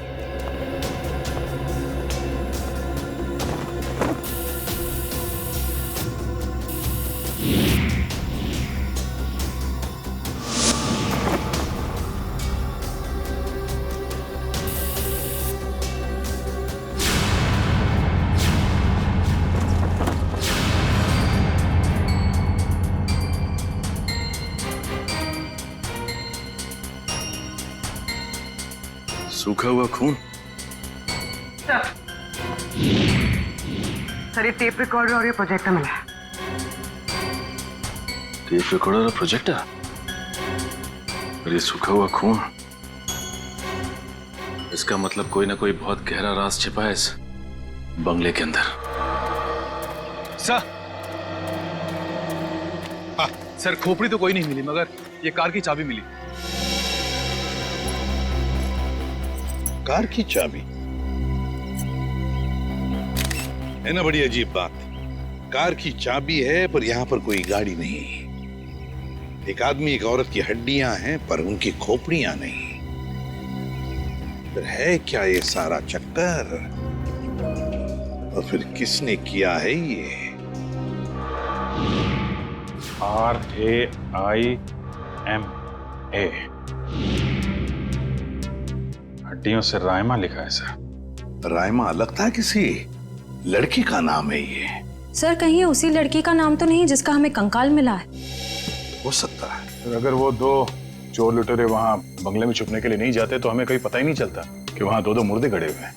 सूखा हुआ खून। सर ये टेप रिकॉर्डर और ये प्रोजेक्टर मिला है। टेप रिकॉर्डर और प्रोजेक्टर और ये सूखा हुआ खून, इसका मतलब कोई ना कोई बहुत गहरा राज छिपा है इस बंगले के अंदर। सर, सर खोपड़ी तो कोई नहीं मिली, मगर ये कार की चाबी मिली। कार की चाबी है ना, बड़ी अजीब बात। कार की चाबी है पर यहां पर कोई गाड़ी नहीं। एक आदमी एक औरत की हड्डियां हैं पर उनकी खोपड़ियां नहीं। फिर है क्या ये सारा चक्कर? और फिर किसने किया है ये? RAIMA, हड्डियों से रायमा लिखा है सर। रायमा लगता है किसी लड़की का नाम है ये। सर कहीं उसी लड़की का नाम तो नहीं जिसका हमें कंकाल मिला है? हो सकता है। तो अगर वो दो चोर लुटेरे वहां बंगले में छुपने के लिए नहीं जाते तो हमें कहीं पता ही नहीं चलता कि वहां दो मुर्दे गड़े हुए हैं।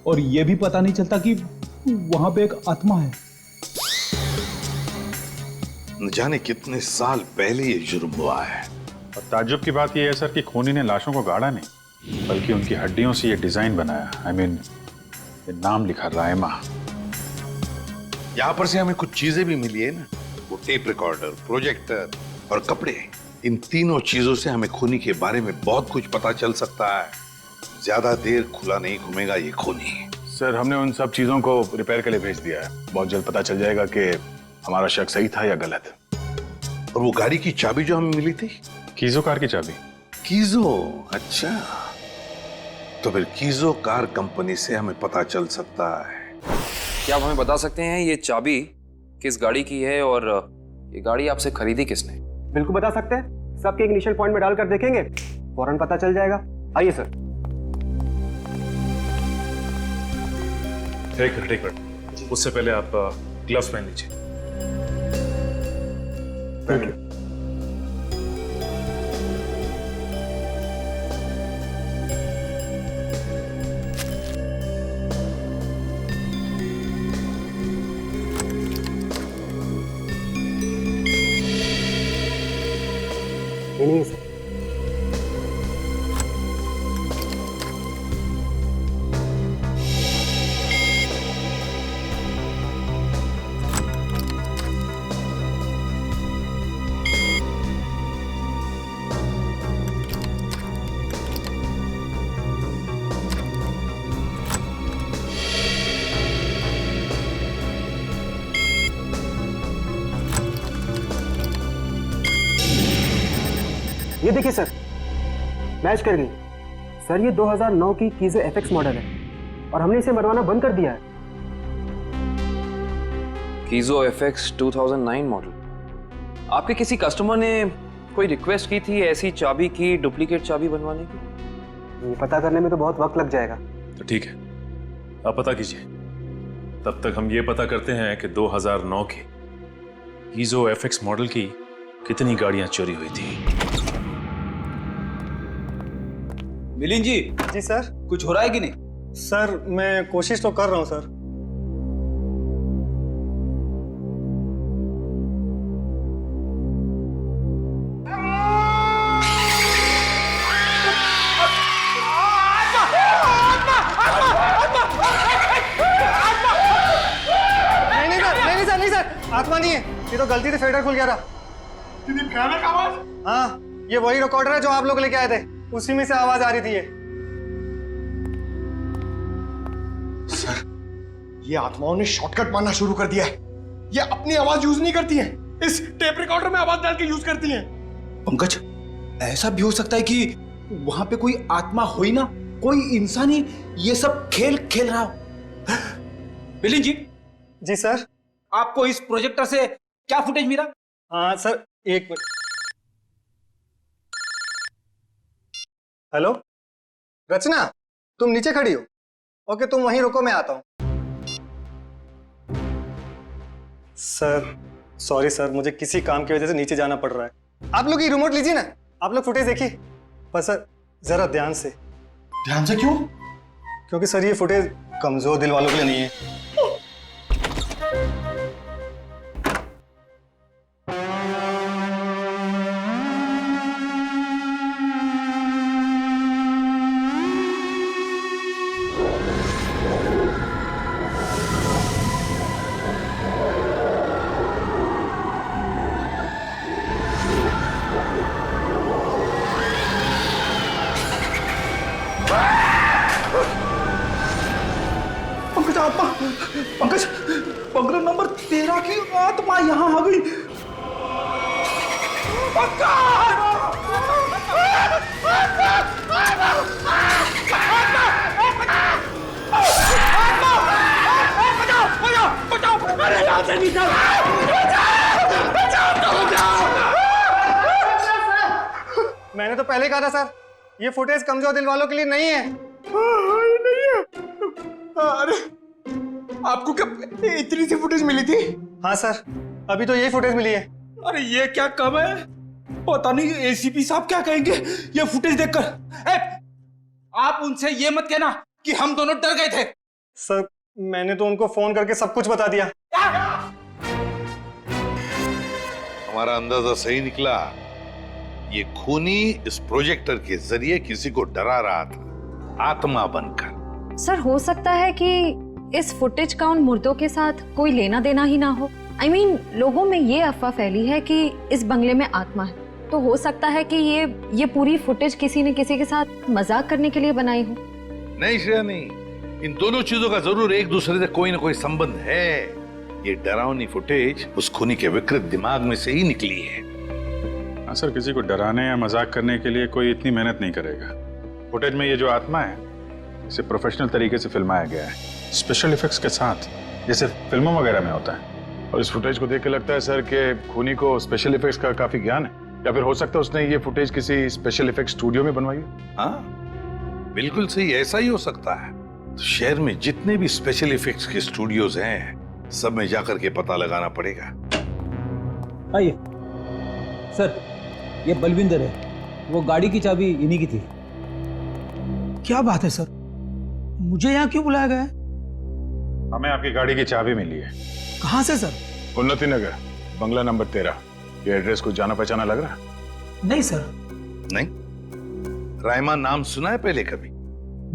और ये भी पता नहीं चलता कि वहां पे एक आत्मा है। न जाने कितने साल पहले ये जुर्म हुआ है। और ताज्जुब की बात यह है सर कि खूनी ने लाशों को गाड़ा नहीं, बल्कि उनकी हड्डियों से ये डिजाइन बनाया। I mean, ये नाम लिखा रायमा। यहां पर से हमें कुछ चीजें भी मिली है ना, वो टेप रिकॉर्डर, प्रोजेक्टर और कपड़े। इन तीनों चीजों से हमें खूनी के बारे में बहुत कुछ पता चल सकता है। ज्यादा देर खुला नहीं घूमेगा ये खूनी। सर हमने उन सब चीजों को रिपेयर के लिए भेज दिया है। बहुत जल्द पता चल जाएगा कि हमारा शक सही था या गलत। और वो गाड़ी की चाबी जो हमें मिली थी, कीजो कार की चाबी। कीजो, अच्छा, तो फिर कीजो कार कंपनी से हमें पता चल सकता है। क्या आप हमें बता सकते हैं ये चाबी किस गाड़ी की है और ये गाड़ी आपसे खरीदी किसने? बिल्कुल बता सकते हैं। सबके इग्निशन पॉइंट में डालकर देखेंगे, फौरन पता चल जाएगा। आइए सर। एक मिनट, उससे पहले आप ग्लव्स पहन लीजिए। Thank you. नहीं सर। ये देखिए सर, मैच कर गई। सर ये 2009 की कीजो FX मॉडल है और हमने इसे बनवाना बंद कर दिया है। कीजो FX 2009 मॉडल। आपके किसी कस्टमर ने कोई रिक्वेस्ट की थी ऐसी चाबी की डुप्लीकेट चाबी बनवाने की? ये पता करने में तो बहुत वक्त लग जाएगा। तो ठीक है, आप पता कीजिए। तब तक हम ये पता करते हैं कि 2009 के कीजो FX मॉडल की कितनी गाड़ियां चोरी हुई थी। मिलिंद जी। जी सर। कुछ हो रहा है कि नहीं? सर मैं कोशिश तो कर रहा हूँ सर। नहीं सर, आत्मा नहीं है, ये तो गलती से फेडर खुल गया था। भयानक आवाज। हाँ, ये वही रिकॉर्डर है जो आप लोग लेके आए थे, उसी में से आवाज आ रही थी ये। सर, ये आत्माओं ने शॉर्टकट मारना शुरू कर दिया है। ये अपनी आवाज यूज नहीं करती हैं, इस टेप रिकॉर्डर में आवाज डाल के यूज करती हैं। पंकज, ऐसा भी हो सकता है कि वहां पे कोई आत्मा हो ही ना, कोई इंसान ही ये सब खेल खेल रहा हो। मिलिंद जी। जी सर। आपको इस प्रोजेक्टर से क्या फुटेज मिला? हाँ सर, एक मिनट। हेलो रचना, तुम नीचे खड़ी हो? ओके, तुम वहीं रुको, मैं आता हूं। सर सॉरी सर, मुझे किसी काम की वजह से नीचे जाना पड़ रहा है। आप लोग ये रिमोट लीजिए ना, आप लोग फुटेज देखिए, पर सर जरा ध्यान से। ध्यान से क्यों? क्योंकि सर ये फुटेज कमजोर दिल वालों के लिए नहीं है। पंकज, बंगला नंबर 13 की आत्मा यहाँ आ गई। मैंने तो पहले कहा था सर, ये फुटेज कमजोर दिल वालों के लिए नहीं है। नहीं है। अरे आपको क्या इतनी सी फुटेज मिली थी? हाँ सर, अभी तो यही फुटेज मिली है। अरे ये क्या कम है, पता नहीं एसीपी साहब क्या कहेंगे ये फुटेज देखकर। आप उनसे ये मत कहना कि हम दोनों डर गए थे। सर मैंने तो उनको फोन करके सब कुछ बता दिया। हमारा अंदाजा सही निकला। ये खूनी इस प्रोजेक्टर के जरिए किसी को डरा रहा था, आत्मा बनकर। सर हो सकता है कि इस फुटेज का उन मुर्दों के साथ कोई लेना देना ही ना हो। I mean, लोगों में ये अफवाह फैली है कि इस बंगले में आत्मा है, तो हो सकता है कि ये पूरी फुटेज किसी ने किसी के साथ मजाक करने के लिए बनाई हो। नहीं श्रेया, नहीं, इन दोनों चीजों का जरूर एक दूसरे से कोई ना कोई संबंध है। ये डरावनी फुटेज उस खूनी के विकृत दिमाग में से ही निकली है। हाँ सर, किसी को डराने या मजाक करने के लिए कोई इतनी मेहनत नहीं करेगा। फुटेज में ये जो आत्मा है, इसे प्रोफेशनल तरीके से फिल्माया गया है, स्पेशल इफेक्ट्स के साथ, जैसे फिल्मों वगैरह में होता है। और इस फुटेज को देख के लगता है सर कि खूनी को स्पेशल इफेक्ट्स का काफी ज्ञान है, या फिर हो सकता है उसने ये फुटेज किसी स्पेशल इफेक्ट स्टूडियो में बनवाई है। हाँ बिल्कुल सही, ऐसा ही हो सकता है। तो शहर में जितने भी स्पेशल इफेक्ट्स के स्टूडियोज हैं, सब में जाकर के पता लगाना पड़ेगा। आइए सर, ये बलविंदर है, वो गाड़ी की चाबी इन्हीं की थी। क्या बात है सर, मुझे यहाँ क्यों बुलाया गया है? हमें आपकी गाड़ी की चाबी मिली है। कहाँ से सर? उन्नति नगर, बंगला नंबर 13। ये एड्रेस कुछ जाना पहचाना लग रहा है? नहीं सर। नहीं? रायमा नाम सुना है पहले कभी?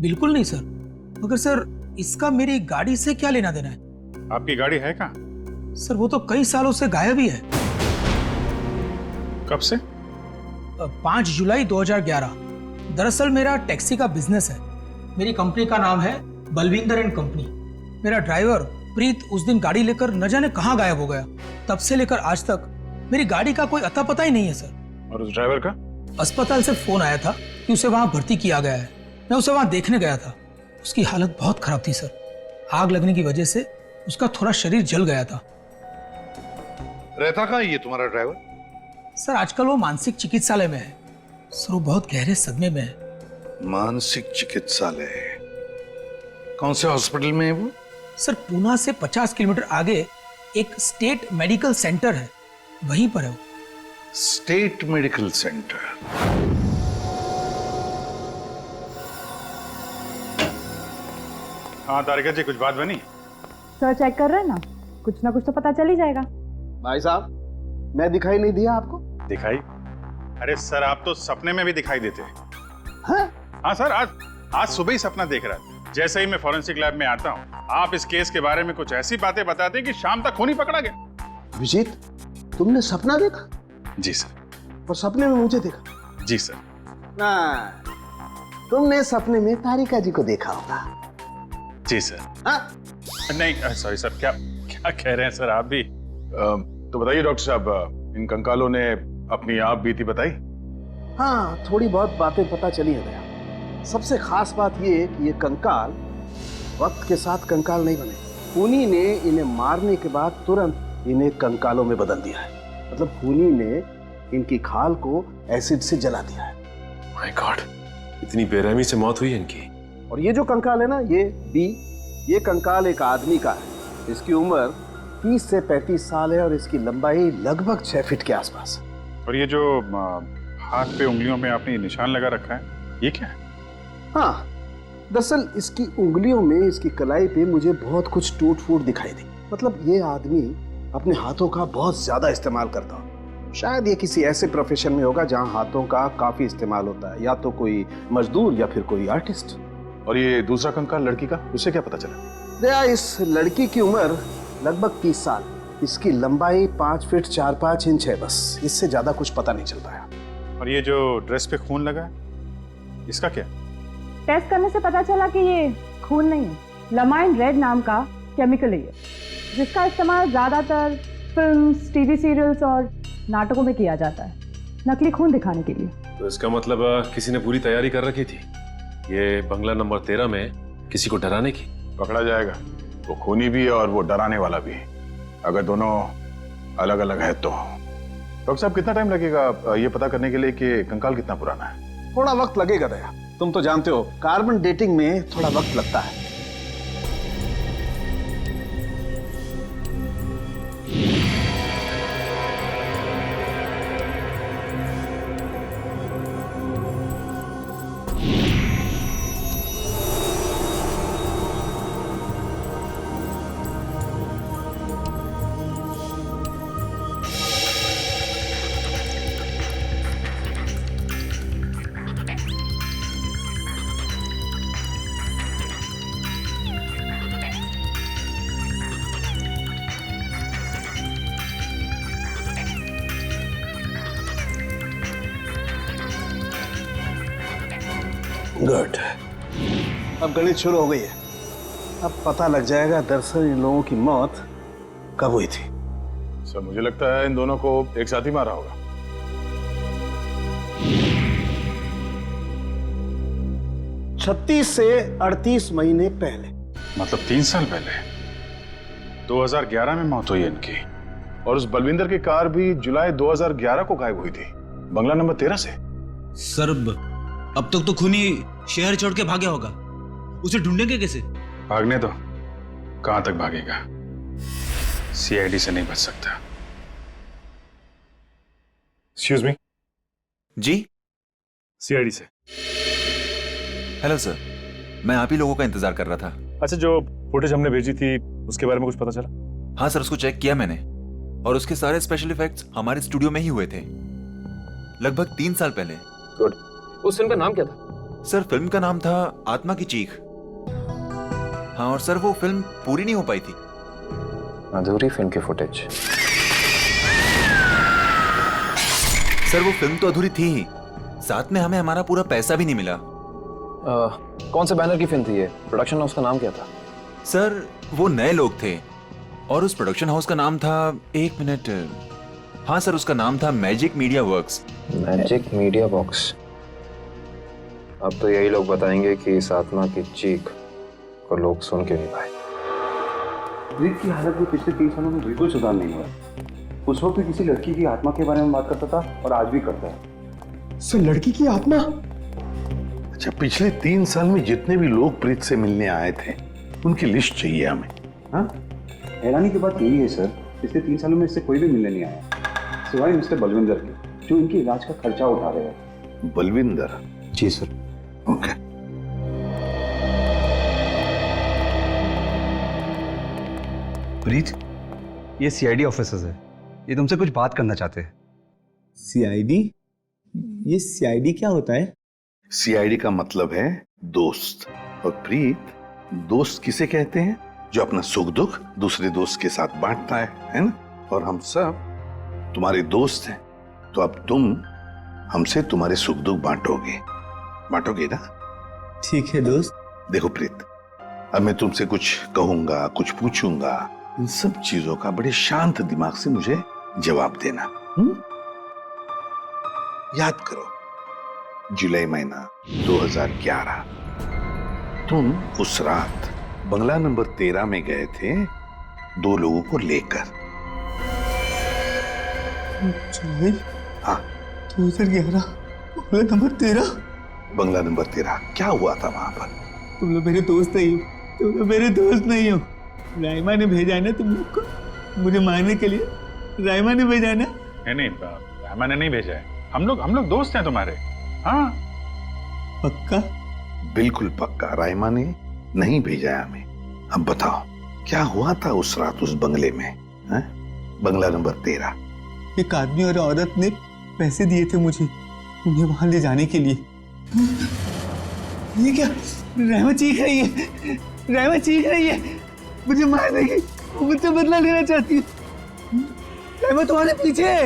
बिल्कुल नहीं सर। मगर सर इसका मेरी गाड़ी से क्या लेना देना है? आपकी गाड़ी है कहाँ? सर वो तो कई सालों से गायब ही है। कब से? 5 जुलाई 2011। दरअसल मेरा टैक्सी का बिजनेस है। मेरी कंपनी का नाम है बलविंदर एंड कंपनी। मेरा ड्राइवर प्रीत उस दिन गाड़ी लेकर न जाने कहाँ गायब हो गया। तब से लेकर आज तक मेरी गाड़ी का कोई अता पता ही नहीं है सर। और उस ड्राइवर का? अस्पताल से फोन आया था कि उसे वहां भर्ती किया गया है। मैं उसे वहां देखने गया था। उसकी हालत बहुत खराब थी सर। आग लगने की वजह से उसका थोड़ा शरीर जल गया था। रहता कहाँ ये तुम्हारा ड्राइवर? सर आजकल वो मानसिक चिकित्सालय में है। सर वो बहुत गहरे सदमे में है। मानसिक चिकित्सालय? कौन से हॉस्पिटल में है वो? सर पूना से 50 किलोमीटर आगे एक स्टेट मेडिकल सेंटर है, वहीं पर है वो। State medical centre? हाँ तारिका जी, कुछ बात बनी? सर चेक कर रहे हैं ना, कुछ ना कुछ तो पता चल ही जाएगा। भाई साहब, मैं दिखाई नहीं दिया आपको? दिखाई? अरे सर, आप तो सपने में भी दिखाई देते हैं। हाँ सर, आज सुबह ही सपना देख रहा था। जैसे ही मैं फॉरेंसिक लैब में आता हूँ, आप इस केस के बारे में कुछ ऐसी बातें बताते हैं कि शाम तक खून ही पकड़ा गया। विजीत, तुमने सपना देखा? जी सर। और सपने में मुझे देखा? जी सर। ना, तुमने सपने में तारिका जी को देखा होगा। जी सर। नहीं सॉरी सर, क्या क्या कह रहे हैं सर आप भी? तो बताइए डॉक्टर साहब, इन कंकालों ने अपनी आप बीती बताई? हाँ, थोड़ी बहुत बातें पता चली है भैया। सबसे खास बात ये कि ये कंकाल वक्त के साथ कंकाल नहीं बने। खूनी ने इन्हें मारने के बाद तुरंत इन्हें कंकालों में बदल दिया है। मतलब खूनी ने इनकी खाल को एसिड से जला दिया है। माय गॉड, इतनी बेरहमी से मौत हुई इनकी। और ये जो कंकाल है ना, ये कंकाल एक आदमी का है। इसकी उम्र 30 से 35 साल है और इसकी लंबाई लगभग 6 फीट के आसपास। और ये जो हाथ पे उंगलियों में आपने निशान लगा रखा है, ये क्या है? हाँ, दरअसल इसकी उंगलियों में, इसकी कलाई पे मुझे बहुत कुछ टूट फूट दिखाई दी। मतलब ये आदमी अपने हाथों का बहुत ज्यादा इस्तेमाल करता हो। शायद ये किसी ऐसे प्रोफेशन में होगा जहाँ हाथों का काफी इस्तेमाल होता है, या तो कोई मजदूर या फिर कोई आर्टिस्ट। और ये दूसरा कंकाल लड़की का, उसे क्या पता चला? दया, इस लड़की की उम्र लगभग 30 साल। इसकी लंबाई 5 फीट 4-5 इंच है, बस इससे ज्यादा कुछ पता नहीं चल पाया। और ये जो ड्रेस पे खून लगा है, इसका क्या? टेस्ट करने से पता चला कि ये खून नहीं है, लमाइन रेड नाम का केमिकल है ये, जिसका इस्तेमाल ज्यादातर फिल्म्स, टीवी सीरियल्स और नाटकों में किया जाता है नकली खून दिखाने के लिए। तो इसका मतलब किसी ने पूरी तैयारी कर रखी थी ये बंगला नंबर 13 में किसी को डराने की। पकड़ा जाएगा, वो खूनी भी और वो डराने वाला भी, अगर दोनों अलग अलग है तो। डॉक्टर साहब, कितना टाइम लगेगा ये पता करने के लिए कि कंकाल कितना पुराना है? थोड़ा वक्त लगेगा दया, तुम तो जानते हो कार्बन डेटिंग में थोड़ा वक्त लगता है। गुड, अब गणित शुरू हो गई है। अब पता लग जाएगा दरअसल इन लोगों की मौत कब हुई थी। सर, मुझे लगता है इन दोनों को एक साथ ही मारा होगा। छत्तीस से 38 महीने पहले। मतलब 3 साल पहले? 2011 में मौत हुई इनकी। और उस बलविंदर की कार भी जुलाई 2011 को गायब हुई थी, बंगला नंबर 13 से। सर, अब तक तो खूनी शहर छोड़ के भागा होगा, उसे ढूंढेंगे कैसे? भागने दो, कहां तक भागेगा? सीआईडी से नहीं बच सकता। Excuse me. जी, सीआईडी से। हेलो सर, मैं आप ही लोगों का इंतजार कर रहा था। अच्छा, जो फुटेज हमने भेजी थी उसके बारे में कुछ पता चला? हाँ सर, उसको चेक किया मैंने, और उसके सारे स्पेशल इफेक्ट्स हमारे स्टूडियो में ही हुए थे, लगभग 3 साल पहले। गुड। उस फिल्म का नाम क्या था? सर, फिल्म का नाम था आत्मा की चीख। हाँ, और सर वो फिल्म पूरी नहीं हो पाई थी। अधूरी फिल्म की फुटेज। सर, वो फिल्म तो अधूरी थी ही, साथ में हमें हमारा पूरा पैसा भी नहीं मिला। कौन से बैनर की फिल्म थी ये? प्रोडक्शन हाउस का नाम क्या था? सर, वो नए लोग थे और उस प्रोडक्शन हाउस का नाम था, 1 मिनट, हाँ सर, उसका नाम था magic media works. Magic media works. अब तो यही लोग बताएंगे कि इस आत्मा की चीख को लोग सुन के नहीं पाए। ब्रीत की हालत में पिछले 3 सालों में बिल्कुल सुधार नहीं हुआ। उस वक्त भी किसी लड़की की आत्मा के बारे में बात करता था और आज भी करता है। सर, लड़की की आत्मा? अच्छा, पिछले 3 साल में जितने भी लोग प्रीत से मिलने आए थे उनकी लिस्ट चाहिए हमें। हाँ, हैरानी की बात यही है सर, पिछले 3 सालों में इससे कोई भी मिलने नहीं आया सिवाय मिस्टर बलविंदर के, जो इनके इलाज का खर्चा उठा रहे हैं। बलविंदर? जी सर। ओके। प्रीत, ये सीआईडी ऑफिसर्स है, ये तुमसे कुछ बात करना चाहते हैं। सीआईडी? ये सीआईडी क्या होता है? सीआईडी का मतलब है दोस्त। और प्रीत, दोस्त किसे कहते हैं? जो अपना सुख दुख दूसरे दोस्त के साथ बांटता है ना? और हम सब तुम्हारे दोस्त हैं, तो अब तुम हमसे तुम्हारे सुख दुख बांटोगे ना? ठीक है दोस्त। देखो प्रीत, अब मैं तुमसे कुछ कहूंगा, कुछ पूछूंगा, इन सब चीजों का बड़े शांत दिमाग से मुझे जवाब देना। याद करो, जुलाई महीना 2011, तुम उस रात बंगला नंबर 13 में गए थे 2 लोगों को लेकर। हाँ, 2011, बंगला नंबर 13। बंगला नंबर 13, क्या हुआ था वहां पर? तुम लोग मेरे दोस्त नहीं हो, तुम लोग मेरे दोस्त नहीं हो। राइमा ने भेजा है ना तुम लोग को मुझे मारने के लिए? राइमा ने भेजा है ना? नहीं, राइमा ने नहीं भेजा है। हम लोग दोस्त हैं तुम्हारे। हाँ, पक्का? बिल्कुल पक्का, राइमा ने नहीं भेजा है हमें। अब बताओ, क्या हुआ था उस रात उस बंगले में? बंगला नंबर 13। एक आदमी और औरत ने पैसे दिए थे मुझे उन्हें वहां ले जाने के लिए। ये क्या? राइमा चीख रही है, राइमा चीख रही है, मुझे मार देगी, वो मुझसे बदला लेना चाहती है। राइमा तुम्हारे पीछे है।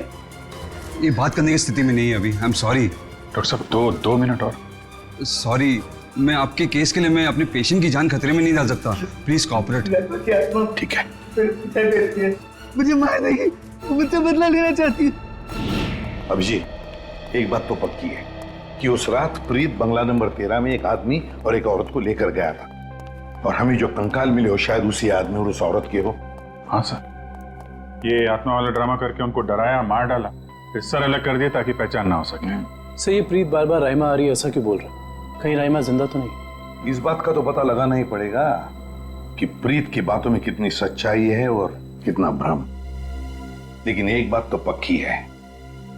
ये बात करने की स्थिति में नहीं है अभी। आई एम सॉरी डॉक्टर साहब, 2 मिनट और। सॉरी, मैं आपके केस के लिए मैं अपने पेशेंट की जान खतरे में नहीं डाल सकता। Please cooperate. ठीक है। मुझे मार देगी, वो मुझसे बदला लेना चाहती है। अभिजीत, एक बात तो पक्की है कि उस रात प्रीत बंगला नंबर 13 में एक आदमी और एक औरत को लेकर गया था, और हमें जो कंकाल मिले हो शायद उसी आदमी और उस औरत के हो। हाँ सर, ये आत्मा वाला ड्रामा करके उनको डराया, मार डाला, फिर सर अलग कर दिया ताकि पहचान ना हो सके। सर, ये प्रीत बार बार राइमा आ रही है ऐसा क्यों बोल रहा? कहीं राइमा जिंदा तो नहीं? इस बात का तो पता लगाना ही पड़ेगा कि प्रीत की बातों में कितनी सच्चाई है और कितना भ्रम। लेकिन एक बात तो पक्की है,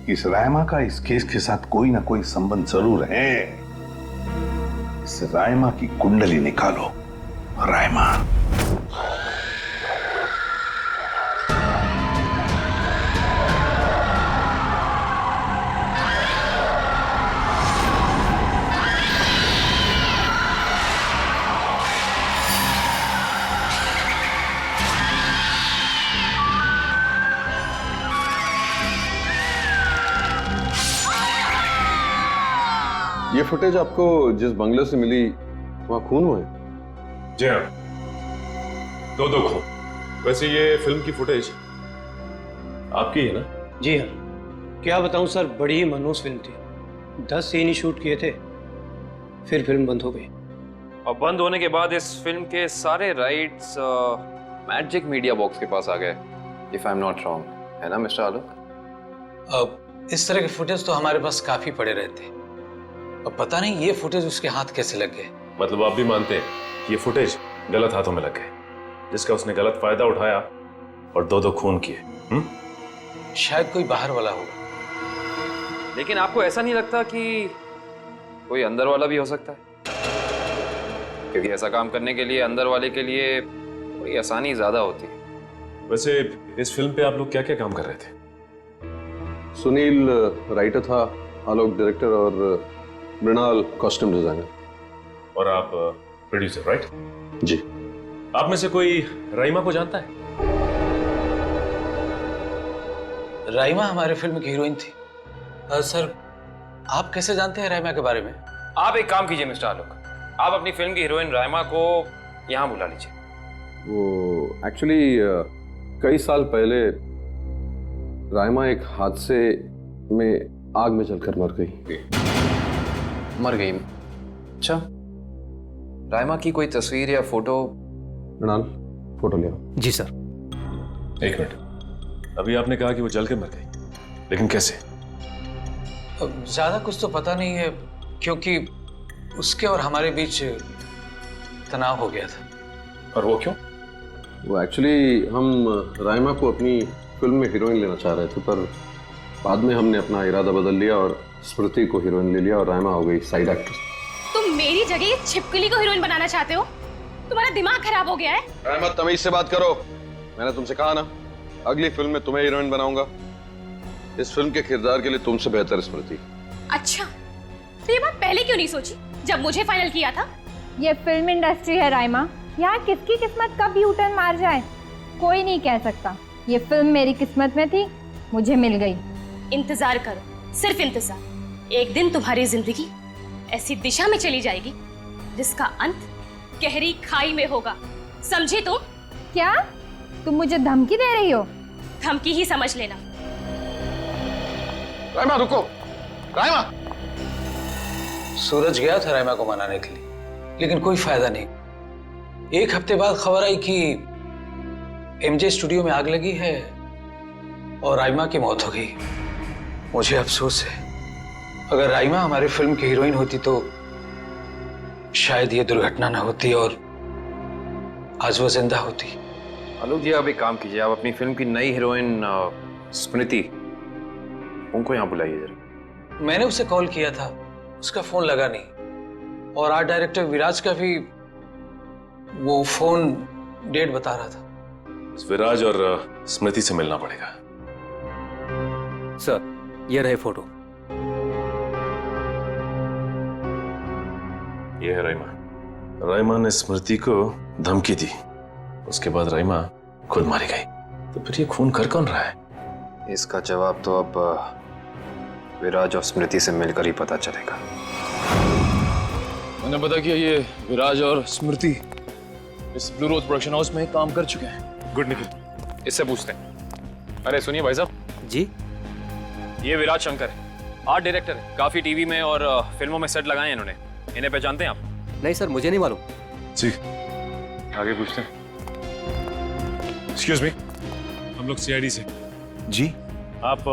इस राइमा का इस केस के साथ कोई ना कोई संबंध जरूर है। इस राइमा की कुंडली निकालो। राइमा, ये फुटेज आपको जिस बंगले से मिली वहां खून हुए? जी हाँ, 2 खून। वैसे ये फिल्म की फुटेज आपकी है ना? जी हाँ। क्या बताऊं सर, बड़ी ही मनहूस फिल्म थी। 10 सीन ही शूट किए थे, फिर फिल्म बंद हो गई। और बंद होने के बाद इस फिल्म के सारे राइट्स मैजिक मीडिया बॉक्स के पास आ गए, if I am not wrong, है ना मिस्टर आलोक? अब इस तरह के फुटेज तो हमारे पास काफी पड़े रहते, अब पता नहीं ये फुटेज उसके हाथ कैसे लग गए। मतलब आप भी मानते हैं कि ये फुटेज गलत हाथों में लग गए, जिसका उसने गलत फायदा उठाया और 2 खून किए? शायद कोई बाहर वाला होगा। लेकिन आपको ऐसा नहीं लगता कि कोई अंदर वाला भी हो सकता है? क्योंकि ऐसा काम करने के लिए अंदर वाले के लिए थोड़ी आसानी ज्यादा होती है। वैसे इस फिल्म पे आप लोग क्या क्या काम कर रहे थे? सुनील राइटर था, आलोक डायरेक्टर और मृणाल कॉस्ट्यूम डिजाइनर। और आप प्रोड्यूसर, राइट? जी। आप में से कोई राइमा को जानता है? राइमा हमारे फिल्म की हीरोइन थी। सर, आप कैसे जानते हैं राइमा के बारे में? आप एक काम कीजिए मिस्टर आलोक, आप अपनी फिल्म की हीरोइन राइमा को यहाँ बुला लीजिए। वो एक्चुअली कई साल पहले राइमा एक हादसे में आग में जलकर मर गई। मर गई? अच्छा, राइमा की कोई तस्वीर या फोटो? मृणाल, फोटो ले आओ। जी सर। 1 मिनट, अभी आपने कहा कि वो जल के मर गई, लेकिन कैसे? अब ज्यादा कुछ तो पता नहीं है, क्योंकि उसके और हमारे बीच तनाव हो गया था। और वो क्यों? वो एक्चुअली हम राइमा को अपनी फिल्म में हीरोइन लेना चाह रहे थे, पर बाद में हमने अपना इरादा बदल लिया और स्मृति को हीरोइन ले लिया और राइमा हो गई साइड एक्ट्रेस। तुम मेरी जगह छिपकली को हीरोइन बनाना चाहते हो? तुम्हारा दिमाग खराब हो गया है? राइमा, तमीज से बात करो। मैंने तुमसे कहा ना, अगली फिल्म में तुम्हें हीरोइन बनाऊंगा। इस फिल्म के किरदार के लिए तुमसे बेहतर स्मृति। अच्छा, तो ये बात पहले क्यों नहीं सोची जब मुझे फाइनल किया था? ये फिल्म इंडस्ट्री है राइमा, यहाँ किसकी किस्मत कब यू टर्न मार जाए कोई नहीं कह सकता। ये फिल्म मेरी किस्मत में थी, मुझे मिल गई। इंतजार करो, सिर्फ इंतजार। एक दिन तुम्हारी जिंदगी ऐसी दिशा में चली जाएगी जिसका अंत गहरी खाई में होगा, समझी तुम? क्या तुम मुझे धमकी दे रही हो? धमकी ही समझ लेना। राइमा रुको, राइमा। सूरज गया था राइमा को मनाने के लिए, लेकिन कोई फायदा नहीं। एक हफ्ते बाद खबर आई कि एमजे स्टूडियो में आग लगी है और राइमा की मौत हो गई। मुझे अफसोस है, अगर राइमा हमारी फिल्म की हीरोइन होती तो शायद ये दुर्घटना ना होती और आज वो जिंदा होती। आलोक जी, आप एक काम कीजिए, आप अपनी फिल्म की नई हीरोइन स्मृति, उनको यहाँ बुलाइए जरा। मैंने उसे कॉल किया था, उसका फोन लगा नहीं, और आर्ट डायरेक्टर विराज का भी वो फोन डेट बता रहा था। विराज और स्मृति से मिलना पड़ेगा। सर, ये रहे फोटो। ये है राइमा। राइमा ने स्मृति को धमकी दी, उसके बाद राइमा खुद मारी गई। तो फिर ये खून कर कौन रहा है? इसका जवाब तो अब विराज और स्मृति से मिलकर ही पता चलेगा। मैंने पता किया, ये विराज और स्मृति इस ब्लू रोज प्रोडक्शन हाउस में काम कर चुके हैं। गुड निखिल, इससे पूछते हैं। अरे सुनिए भाई साहब जी, ये विराज शंकर है, आर्ट डायरेक्टर है, काफी टीवी में और फिल्मों में सेट लगाए हैं इन्होंने। इन्हें पहचानते हैं आप? नहीं सर, मुझे नहीं मालूम। जी, आगे पूछते हैं। एक्सक्यूज मी, हम लोग सीआईडी से। जी, आप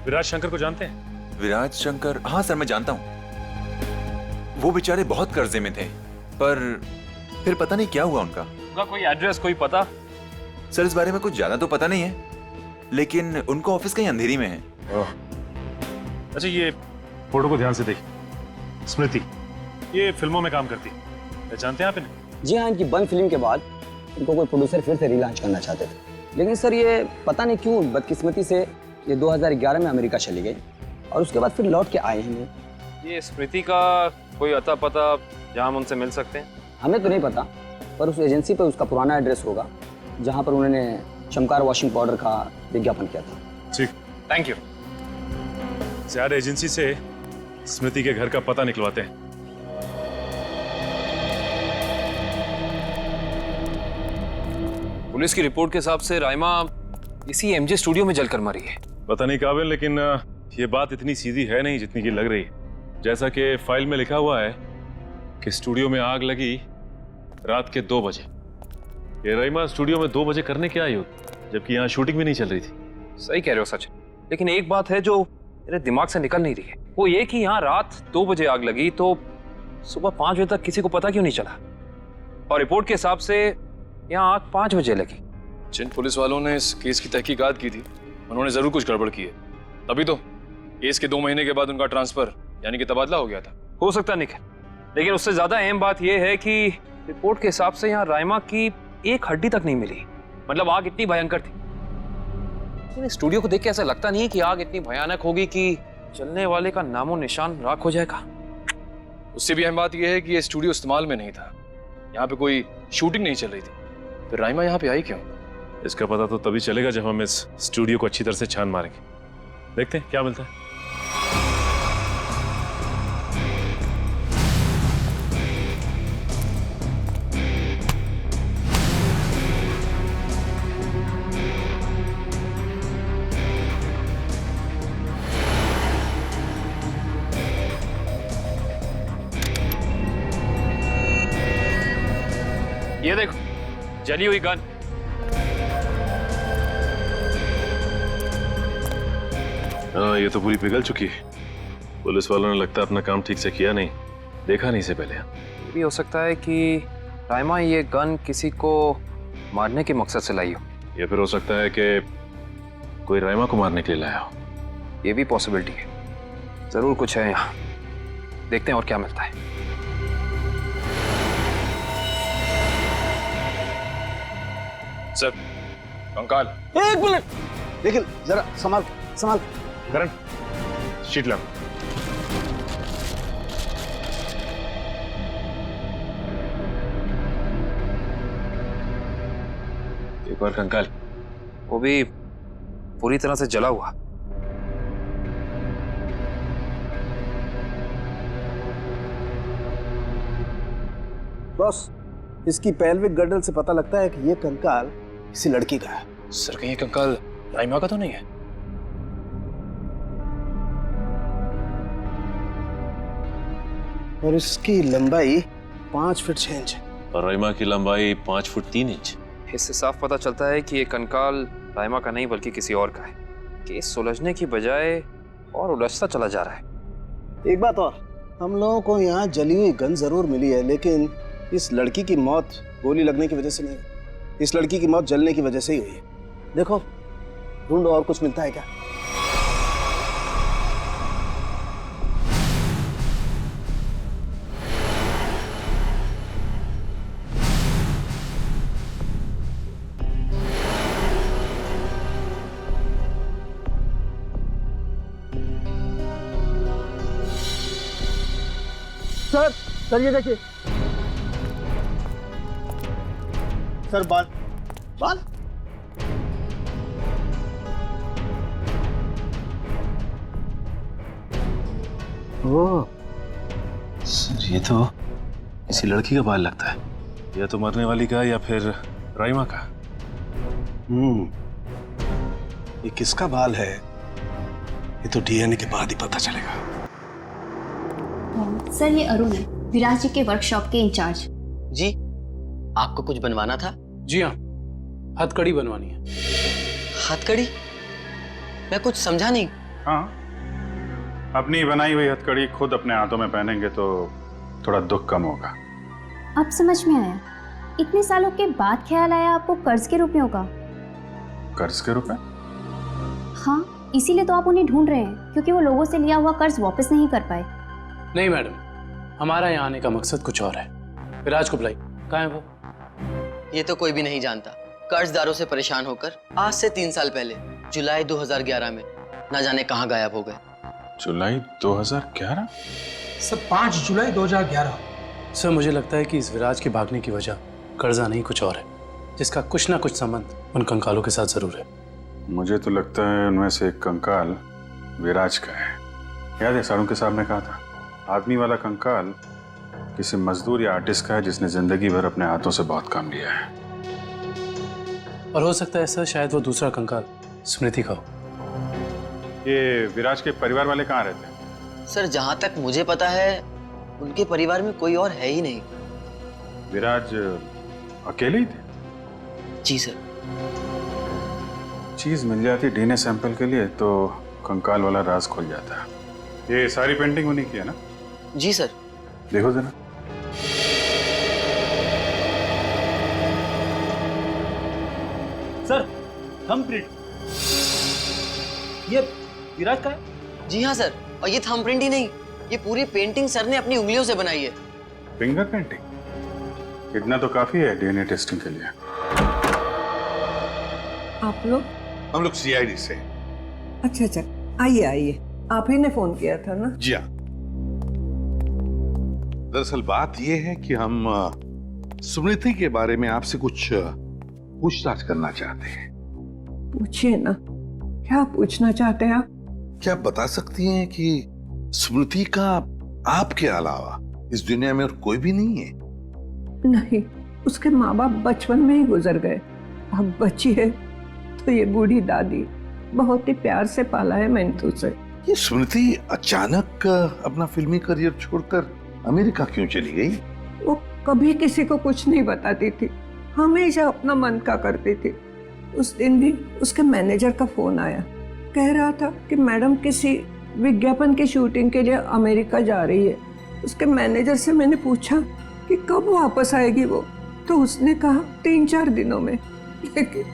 विराज शंकर को जानते हैं? विराज शंकर? हाँ सर, मैं जानता हूँ। वो बेचारे बहुत कर्जे में थे, पर फिर पता नहीं क्या हुआ उनका। उनका कोई एड्रेस, कोई पता? सर, इस बारे में कुछ ज्यादा तो पता नहीं है, लेकिन उनका ऑफिस कहीं अंधेरी में है। अच्छा, ये फोटो को ध्यान से देखिए। स्मृति ये फिल्मों में काम करती है, पहचानते हैं आप इन्हें? जी हाँ, इनकी बंद फिल्म के बाद इनको कोई प्रोड्यूसर फिर से रिलॉन्च करना चाहते थे, लेकिन सर ये पता नहीं क्यों बदकिस्मती से ये 2011 में अमेरिका चली गई और उसके बाद फिर लौट के आए हैं। ये स्मृति का कोई अता पता जहाँ हम उनसे मिल सकते हैं? हमें तो नहीं पता, पर उस एजेंसी पर उसका पुराना एड्रेस होगा जहाँ पर उन्होंने चमकार वॉशिंग पाउडर का विज्ञापन किया था। ठीक, थैंक यू। ज्यादा एजेंसी से स्मृति के घर का पता निकलवाते हैं। पुलिस की रिपोर्ट के हिसाब से राइमा इसी एमजे स्टूडियो में जलकर मरी है। पता नहीं काबिल, लेकिन ये बात इतनी सीधी है नहीं जितनी की लग रही है। जैसा कि फाइल में लिखा हुआ है कि स्टूडियो में आग लगी रात के 2 बजे। ये राइमा स्टूडियो में 2 बजे करने क्या आई होती, जबकि यहाँ शूटिंग भी नहीं चल रही थी। सही कह रहे हो सच, लेकिन एक बात है जो मेरे दिमाग से निकल नहीं रही है, वो ये कि यहाँ रात 2 बजे आग लगी तो सुबह 5 बजे तक किसी को पता क्यों नहीं चला? और रिपोर्ट के हिसाब से यहाँ आग 5 बजे लगी। जिन पुलिस वालों ने इस केस की तहकीकात की थी, उन्होंने जरूर कुछ गड़बड़ की है, तभी तो केस के 2 महीने के बाद उनका ट्रांसफर यानी कि तबादला हो गया था। हो सकता निखिल, लेकिन उससे ज्यादा अहम बात यह है कि रिपोर्ट के हिसाब से यहाँ राइमा की एक हड्डी तक नहीं मिली। मतलब आग इतनी भयंकर थी, लेकिन स्टूडियो को देख के ऐसा लगता नहीं है कि आग इतनी भयानक होगी कि चलने वाले का नामो निशान राख हो जाएगा। उससे भी अहम बात यह है कि ये स्टूडियो इस्तेमाल में नहीं था, यहाँ पे कोई शूटिंग नहीं चल रही थी, फिर राइमा यहाँ पे आई क्यों? इसका पता तो तभी चलेगा जब हम इस स्टूडियो को अच्छी तरह से छान मारेंगे। देखते हैं क्या मिलता है। ये देखो, जली हुई गन। हाँ, ये तो पूरी पिघल चुकी है। पुलिस वालों ने लगता है अपना काम ठीक से किया नहीं, देखा नहीं इसे पहले। ये भी हो सकता है कि राइमा ये गन किसी को मारने के मकसद से लाई हो, या फिर हो सकता है कि कोई राइमा को मारने के लिए लाया हो। ये भी पॉसिबिलिटी है। जरूर कुछ है यहाँ, देखते हैं और क्या मिलता है। सर, कंकाल। एक मिनट, लेकिन जरा संभाल संभाल। करण, शीट ला। एक बार कंकाल, वो भी पूरी तरह से जला हुआ। बॉस, इसकी पेल्विक गर्डल से पता लगता है कि ये कंकाल किसी लड़की का है। सर कहीं ये कंकाल राइमा का तो नहीं है? और इसकी लंबाई 5 फीट 6 इंच है। और राइमा की लंबाई 5 फुट 3 इंच। इससे साफ पता चलता है कि ये कंकाल राइमा का नहीं बल्कि किसी और का है। केस सुलझने की बजाय और उलझता चला जा रहा है। एक बात और, हम लोगों को यहाँ जली हुई गन जरूर मिली है, लेकिन इस लड़की की मौत गोली लगने की वजह से नहीं, इस लड़की की मौत जलने की वजह से ही हुई है। देखो, ढूंढो और कुछ मिलता है क्या। सर ये देखिए सर, बाल बाल। ओह सर, ये तो किसी लड़की का बाल लगता है। या तो मरने वाली का या फिर राइमा का। ये किसका बाल है ये तो डीएनए के बाद ही पता चलेगा। सर ये अरुण है, विराज जी के वर्कशॉप के इंचार्ज। जी, आपको कुछ बनवाना था? जी हाँ, हथकड़ी बनवानी है। हथकड़ी? मैं कुछ समझा नहीं। हाँ, अपनी बनाई हुई हथकड़ी खुद अपने हाथों में पहनेंगे तो थोड़ा दुख कम होगा। अब समझ में आया, इतने सालों के बाद ख्याल आया आपको कर्ज के रुपयों का। कर्ज के रुपए? हाँ, इसीलिए तो आप उन्हें ढूंढ रहे हैं, क्योंकि वो लोगों से लिया हुआ कर्ज वापस नहीं कर पाए। नहीं मैडम, हमारा यहाँ आने का मकसद कुछ और है। विराज को बुलाई, कहाँ है वो? ये तो कोई भी नहीं जानता। कर्जदारों से परेशान होकर आज से 3 साल पहले जुलाई 2011 में न जाने कहाँ गायब हो गए। जुलाई 2011? सर 5 जुलाई 2011। सर मुझे लगता है कि इस विराज के भागने की वजह कर्जा नहीं कुछ और है, जिसका कुछ ना कुछ संबंध उन कंकालों के साथ जरूर है। मुझे तो लगता है उनमें से एक कंकाल विराज का है। याद है सारुण के साहब ने कहा था, आदमी वाला कंकाल किसी मजदूर या आर्टिस्ट का है जिसने जिंदगी भर अपने हाथों से बहुत काम लिया है। और हो सकता है सर शायद वो दूसरा कंकाल स्मृति का हो। ये विराज के परिवार वाले कहाँ रहते हैं? सर जहां तक मुझे पता है उनके परिवार में कोई और है ही नहीं। विराज अकेले ही थे? जी सर। चीज मिल जाती डीएनए सैंपल के लिए तो कंकाल वाला राज खुल जाता। ये सारी पेंटिंग उन्हीं की है ना? जी सर। देखो जरा। सर थंबप्रिंट, ये विराज का है? जी हाँ सर, और ये थंबप्रिंट ही नहीं, ये पूरी पेंटिंग सर ने अपनी उंगलियों से बनाई है। Finger painting? इतना तो काफी है डीएनए टेस्टिंग के लिए। आप लोग? हम लोग सीआईडी से। अच्छा अच्छा, आइए आइए, आप ही ने फोन किया था ना? जी हाँ। दरअसल बात यह है कि हम स्मृति के बारे में आपसे कुछ पूछताछ करना चाहते हैं। पूछिए ना, क्या पूछना चाहते हैं आप? क्या आप बता सकती हैं कि स्मृति का आपके अलावा इस दुनिया में और कोई भी नहीं है? नहीं, उसके माँ बाप बचपन में ही गुजर गए। अब बची है तो ये बूढ़ी दादी, बहुत ही प्यार से पाला है मैंने उसे। ये स्मृति अचानक अपना फिल्मी करियर छोड़कर अमेरिका क्यों चली गई? वो कभी किसी को कुछ नहीं बताती थी, हमेशा अपना मन का करती थी। उस दिन भी उसके मैनेजर का फोन आया, कह रहा था कि मैडम किसी विज्ञापन की शूटिंग के लिए अमेरिका जा रही है। उसके मैनेजर से मैंने पूछा कि कब वापस आएगी वो, तो उसने कहा 3-4 दिनों में। लेकिन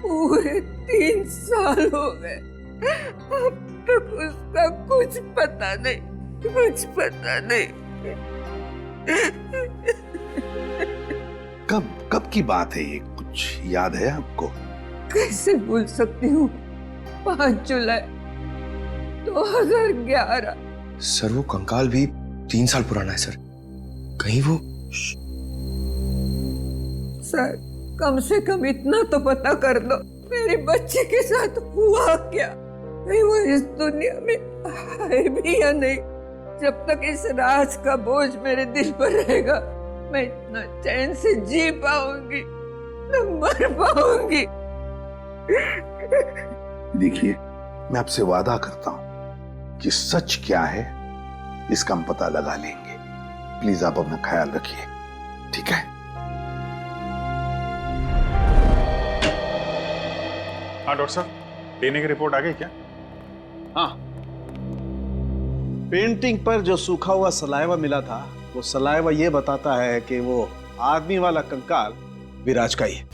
पूरे 3 साल हो गए, अब तक उसका कुछ पता नहीं, कुछ पता नहीं। कब की बात है ये, कुछ याद है आपको? कैसे भूल सकती हूँ 5 जुलाई 2011। सर वो कंकाल भी 3 साल पुराना है सर। कहीं वो सर कम से कम इतना तो पता कर दो मेरी बच्ची के साथ हुआ क्या। नहीं वो इस दुनिया में है भी या नहीं। जब तक इस राज का बोझ मेरे दिल पर रहेगा मैं इतना चैन से जी पाऊंगी न मर पाऊंगी। देखिए मैं आपसे वादा करता हूं कि सच क्या है इसका हम पता लगा लेंगे। प्लीज आप अपना ख्याल रखिए, ठीक है? हाँ डॉक्टर साहब, डीएनए की रिपोर्ट आ गई क्या? हाँ, पेंटिंग पर जो सूखा हुआ सलाइवा मिला था वो सलाइवा ये बताता है कि वो आदमी वाला कंकाल विराज का ही है।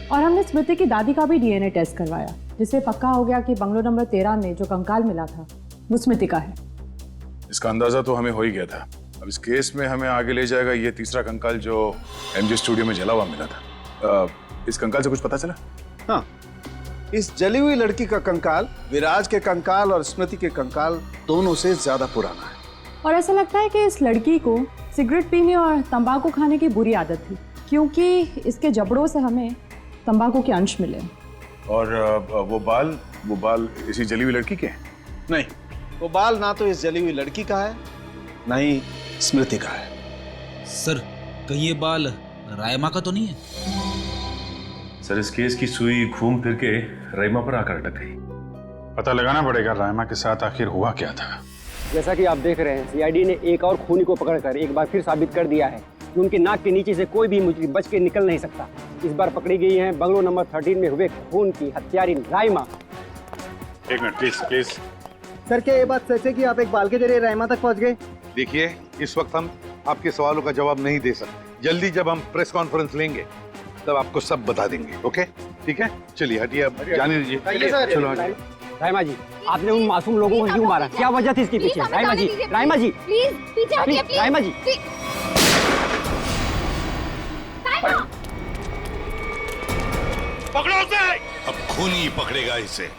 और हमने स्मृति की दादी का भी डीएनए टेस्ट करवाया, जिससे पक्का हो गया कि बंगलो नंबर 13 में जो कंकाल मिला था वो स्मृति का है। इसका अंदाजा तो हमें हो ही गया था। अब इस केस में हमें आगे ले जाएगा ये तीसरा कंकाल जो एमजी स्टूडियो में जला हुआ मिला था। इस कंकाल से कुछ पता चला? हाँ, इस जली हुई लड़की का कंकाल विराज के कंकाल और स्मृति के कंकाल दोनों से ज्यादा पुराना है। और ऐसा लगता है कि इस लड़की को सिगरेट पीने और तंबाकू खाने की बुरी आदत थी, क्योंकि इसके जबड़ों से हमें तंबाकू के अंश मिले। और वो बाल इसी जली हुई लड़की के हैं? नहीं, वो बाल ना तो इस जली हुई लड़की का है ना ही स्मृति का है। सर कहीं ये बाल रायमा का तो नहीं है? सर इस केस की सुई घूम फिर के रायमा पर आकर अटक गई। पता लगाना पड़ेगा रायमा के साथ आखिर हुआ क्या था। जैसा कि आप देख रहे हैं, सीआईडी ने एक और खूनी को पकड़कर एक बार फिर साबित कर दिया है कि उनके नाक के नीचे से कोई भी मुजरिम बच के निकल नहीं सकता। इस बार पकड़ी गई है बंगलो नंबर 13 में हुए खून की हत्यारी रायमा। एक मिनट प्लीज। सर क्या ये बात सच है कि आप एक बाल के जरिए रायमा तक पहुंच गए? देखिए इस वक्त हम आपके सवालों का जवाब नहीं दे सकते। जल्दी जब हम प्रेस कॉन्फ्रेंस लेंगे तब आपको सब बता देंगे। ओके ठीक है, चलिए हटिए, अब जाने दीजिए। चलो हटिए। रायमा जी, आपने उन मासूम लोगों को क्यों मारा? क्या वजह थी इसके पीछे? रायमा जी, रायमा जी प्लीज पीछे हटिए, प्लीज। रायमा जी पकड़ो उसे। अब खूनी पकड़ेगा इसे।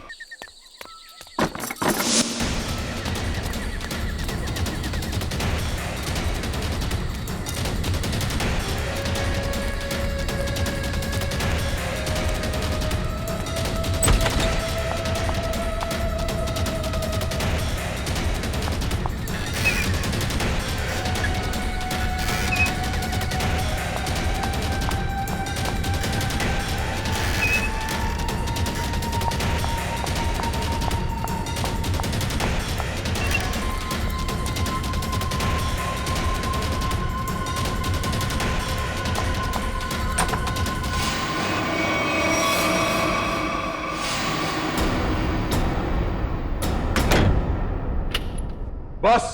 बस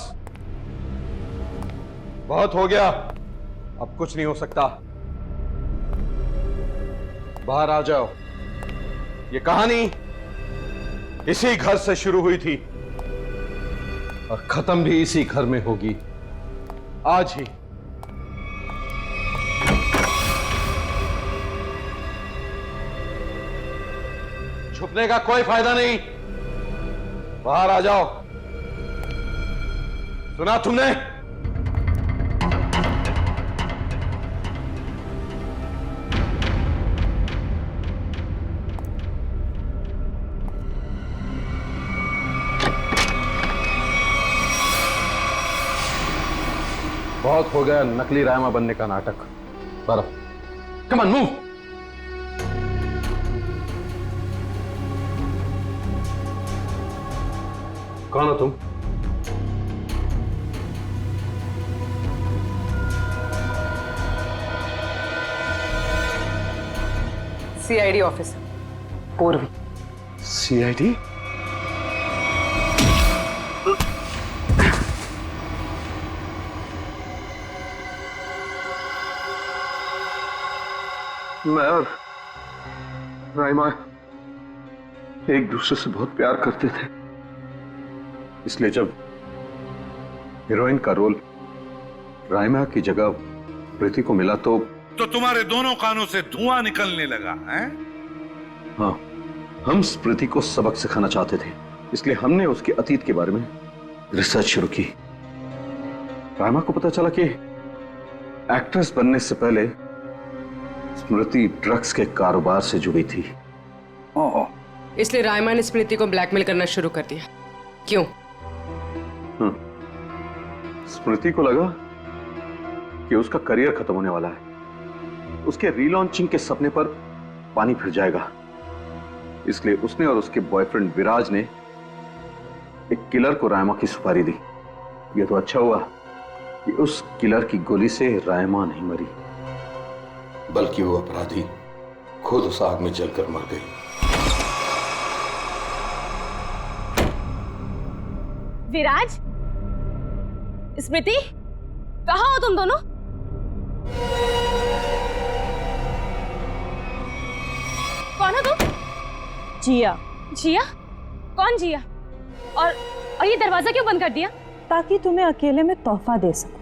बहुत हो गया, अब कुछ नहीं हो सकता। बाहर आ जाओ। ये कहानी इसी घर से शुरू हुई थी और खत्म भी इसी घर में होगी, आज ही। छुपने का कोई फायदा नहीं, बाहर आ जाओ। सुना तुमने? बहुत हो गया नकली रायमा बनने का नाटक। बरो, कम ऑन मूव। कौन हो तुम? सीआईडी ऑफिसर पूर्वी। सीआईडी? मैं और रायमा एक दूसरे से बहुत प्यार करते थे, इसलिए जब हीरोइन का रोल रायमा की जगह प्रीति को मिला तो तो तुम्हारे दोनों कानों से धुआं निकलने लगा है? हाँ, हम स्मृति को सबक सिखाना चाहते थे, इसलिए हमने उसके अतीत के बारे में रिसर्च शुरू की। रायमा को पता चला कि एक्ट्रेस बनने से पहले स्मृति ड्रग्स के कारोबार से जुड़ी थी। इसलिए रायमा ने स्मृति को ब्लैकमेल करना शुरू कर दिया। क्यों? स्मृति को लगा कि उसका करियर खत्म होने वाला है, उसके रीलॉन्चिंग के सपने पर पानी फिर जाएगा, इसलिए उसने और उसके बॉयफ्रेंड विराज ने एक किलर को रायमा की सुपारी दी। यह तो अच्छा हुआ कि उस किलर की गोली से रायमा नहीं मरी, बल्कि वो अपराधी खुद उस आग में जलकर मर गई। विराज, स्मृति, कहाँ हो तुम दोनों? कौन हो तुम? जिया। जिया? कौन जिया? और ये दरवाजा क्यों बंद कर दिया? ताकि तुम्हें अकेले में तोहफा दे सकूं।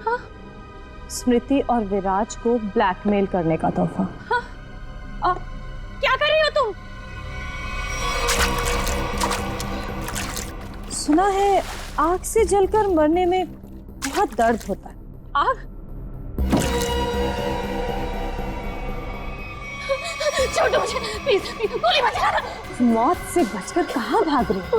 हाँ? स्मृति और विराज को ब्लैकमेल करने का तोहफा। हाँ? और क्या कर रही हो तुम? सुना है आग से जलकर मरने में बहुत दर्द होता है। आग? छोड़ दो मुझे, प्लीज, गोली मत चलाना। मौत से बचकर कहाँ भाग रही हो?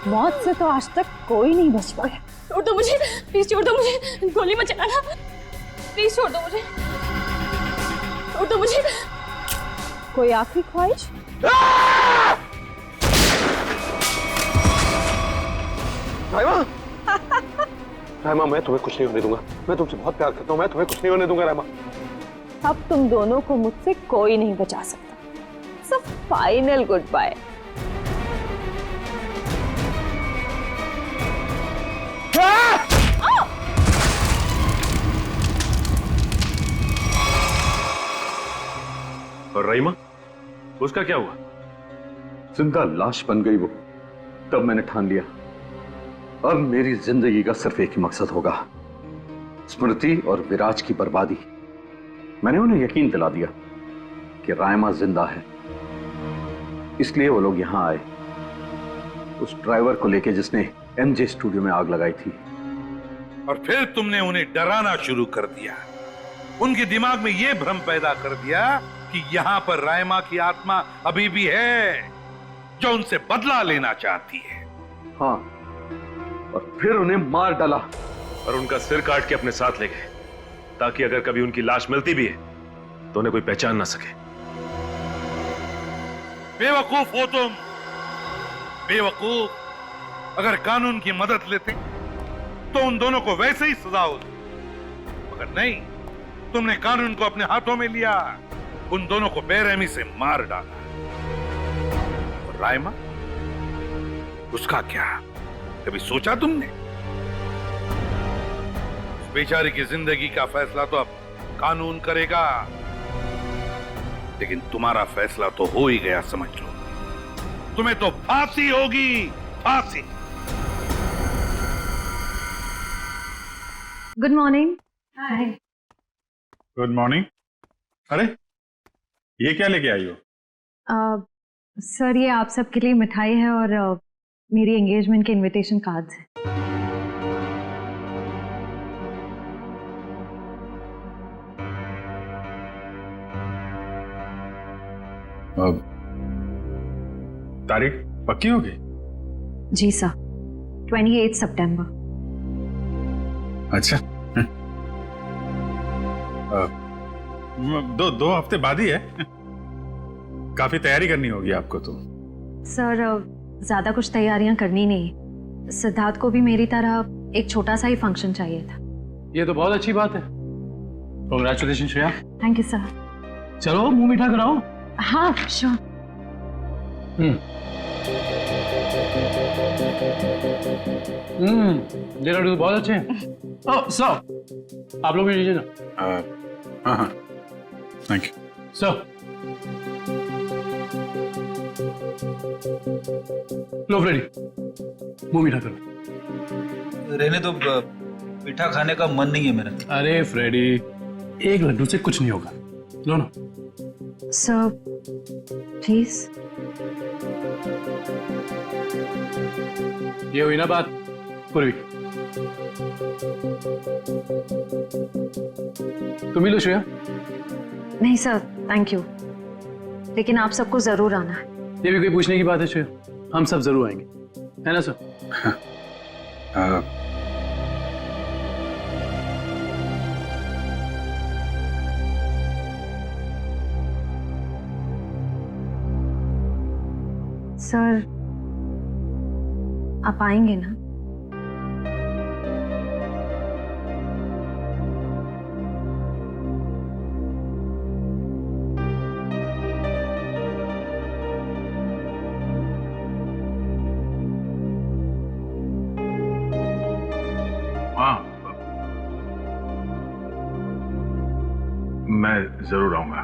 मौत से तो आज तक कोई नहीं बच पाया। छोड़ दो मुझे, प्लीज छोड़ दो मुझे, गोली मत चलाना, प्लीज छोड़ दो मुझे, छोड़ दो मुझे। कोई आखिरी ख्वाहिश? रायमा! रायमा, मैं तुम्हें कुछ नहीं होने दूंगा। मैं तुमसे बहुत प्यार करता हूँ, मैं तुम्हें कुछ नहीं होने दूंगा रायमा। अब तुम दोनों को मुझसे कोई नहीं बचा सकता। सब फाइनल गुड बाय। और रहीमा, उसका क्या हुआ? जिंदा लाश बन गई वो। तब मैंने ठान लिया, अब मेरी जिंदगी का सिर्फ एक ही मकसद होगा, स्मृति और विराज की बर्बादी। मैंने उन्हें यकीन दिला दिया कि रायमा जिंदा है, इसलिए वो लोग यहां आए, उस ड्राइवर को लेके जिसने एमजे स्टूडियो में आग लगाई थी। और फिर तुमने उन्हें डराना शुरू कर दिया, उनके दिमाग में यह भ्रम पैदा कर दिया कि यहां पर रायमा की आत्मा अभी भी है, जो उनसे बदला लेना चाहती है। हाँ, और फिर उन्हें मार डाला और उनका सिर काट के अपने साथ ले गए, ताकि अगर कभी उनकी लाश मिलती भी है तो उन्हें कोई पहचान ना सके। बेवकूफ हो तुम, बेवकूफ। अगर कानून की मदद लेते तो उन दोनों को वैसे ही सजा होती, मगर नहीं, तुमने कानून को अपने हाथों में लिया, उन दोनों को बेरहमी से मार डाला। और रायमा, उसका क्या? कभी सोचा तुमने? उस बेचारी की जिंदगी का फैसला तो अब कानून करेगा, लेकिन तुम्हारा फैसला तो हो ही गया, समझ लो। तुम्हें तो फांसी होगी, फांसी। Good morning. Hi. Good morning. अरे, ये क्या लेके आई हो? सर, ये आप सबके लिए मिठाई है और मेरी एंगेजमेंट के इनविटेशन कार्ड्स हैं। तारीख पक्की होगी? जी सर, 28 सितंबर। अच्छा, दो हफ्ते बाद ही है। काफी तैयारी करनी होगी आपको तो। सर, ज्यादा कुछ तैयारियां करनी नहीं, सिद्धार्थ को भी मेरी तरह एक छोटा सा ही फंक्शन चाहिए था। ये तो बहुत अच्छी बात है। Congratulation Shreya. Thank you sir. चलो मुंह मीठा कराओ। हाँ श्योर। ये लड्डू तो बहुत अच्छे हैं। ओह सर, आप लोग भी लीजिए ना। हाँ, थैंक यू सर। लो फ्रेडी, मुंह मीठा करो। रहने तो मीठा खाने का मन नहीं है मेरा। अरे फ्रेडी, एक लड्डू से कुछ नहीं होगा, लो ना। Sir please. ये हुई ना बात पूर्वी। तुम ही लो श्रेया। नहीं सर थैंक यू, लेकिन आप सबको जरूर आना है। ये भी कोई पूछने की बात है श्रेया? हम सब जरूर आएंगे, है ना सर? सर आप आएंगे ना? मैं जरूर आऊंगा।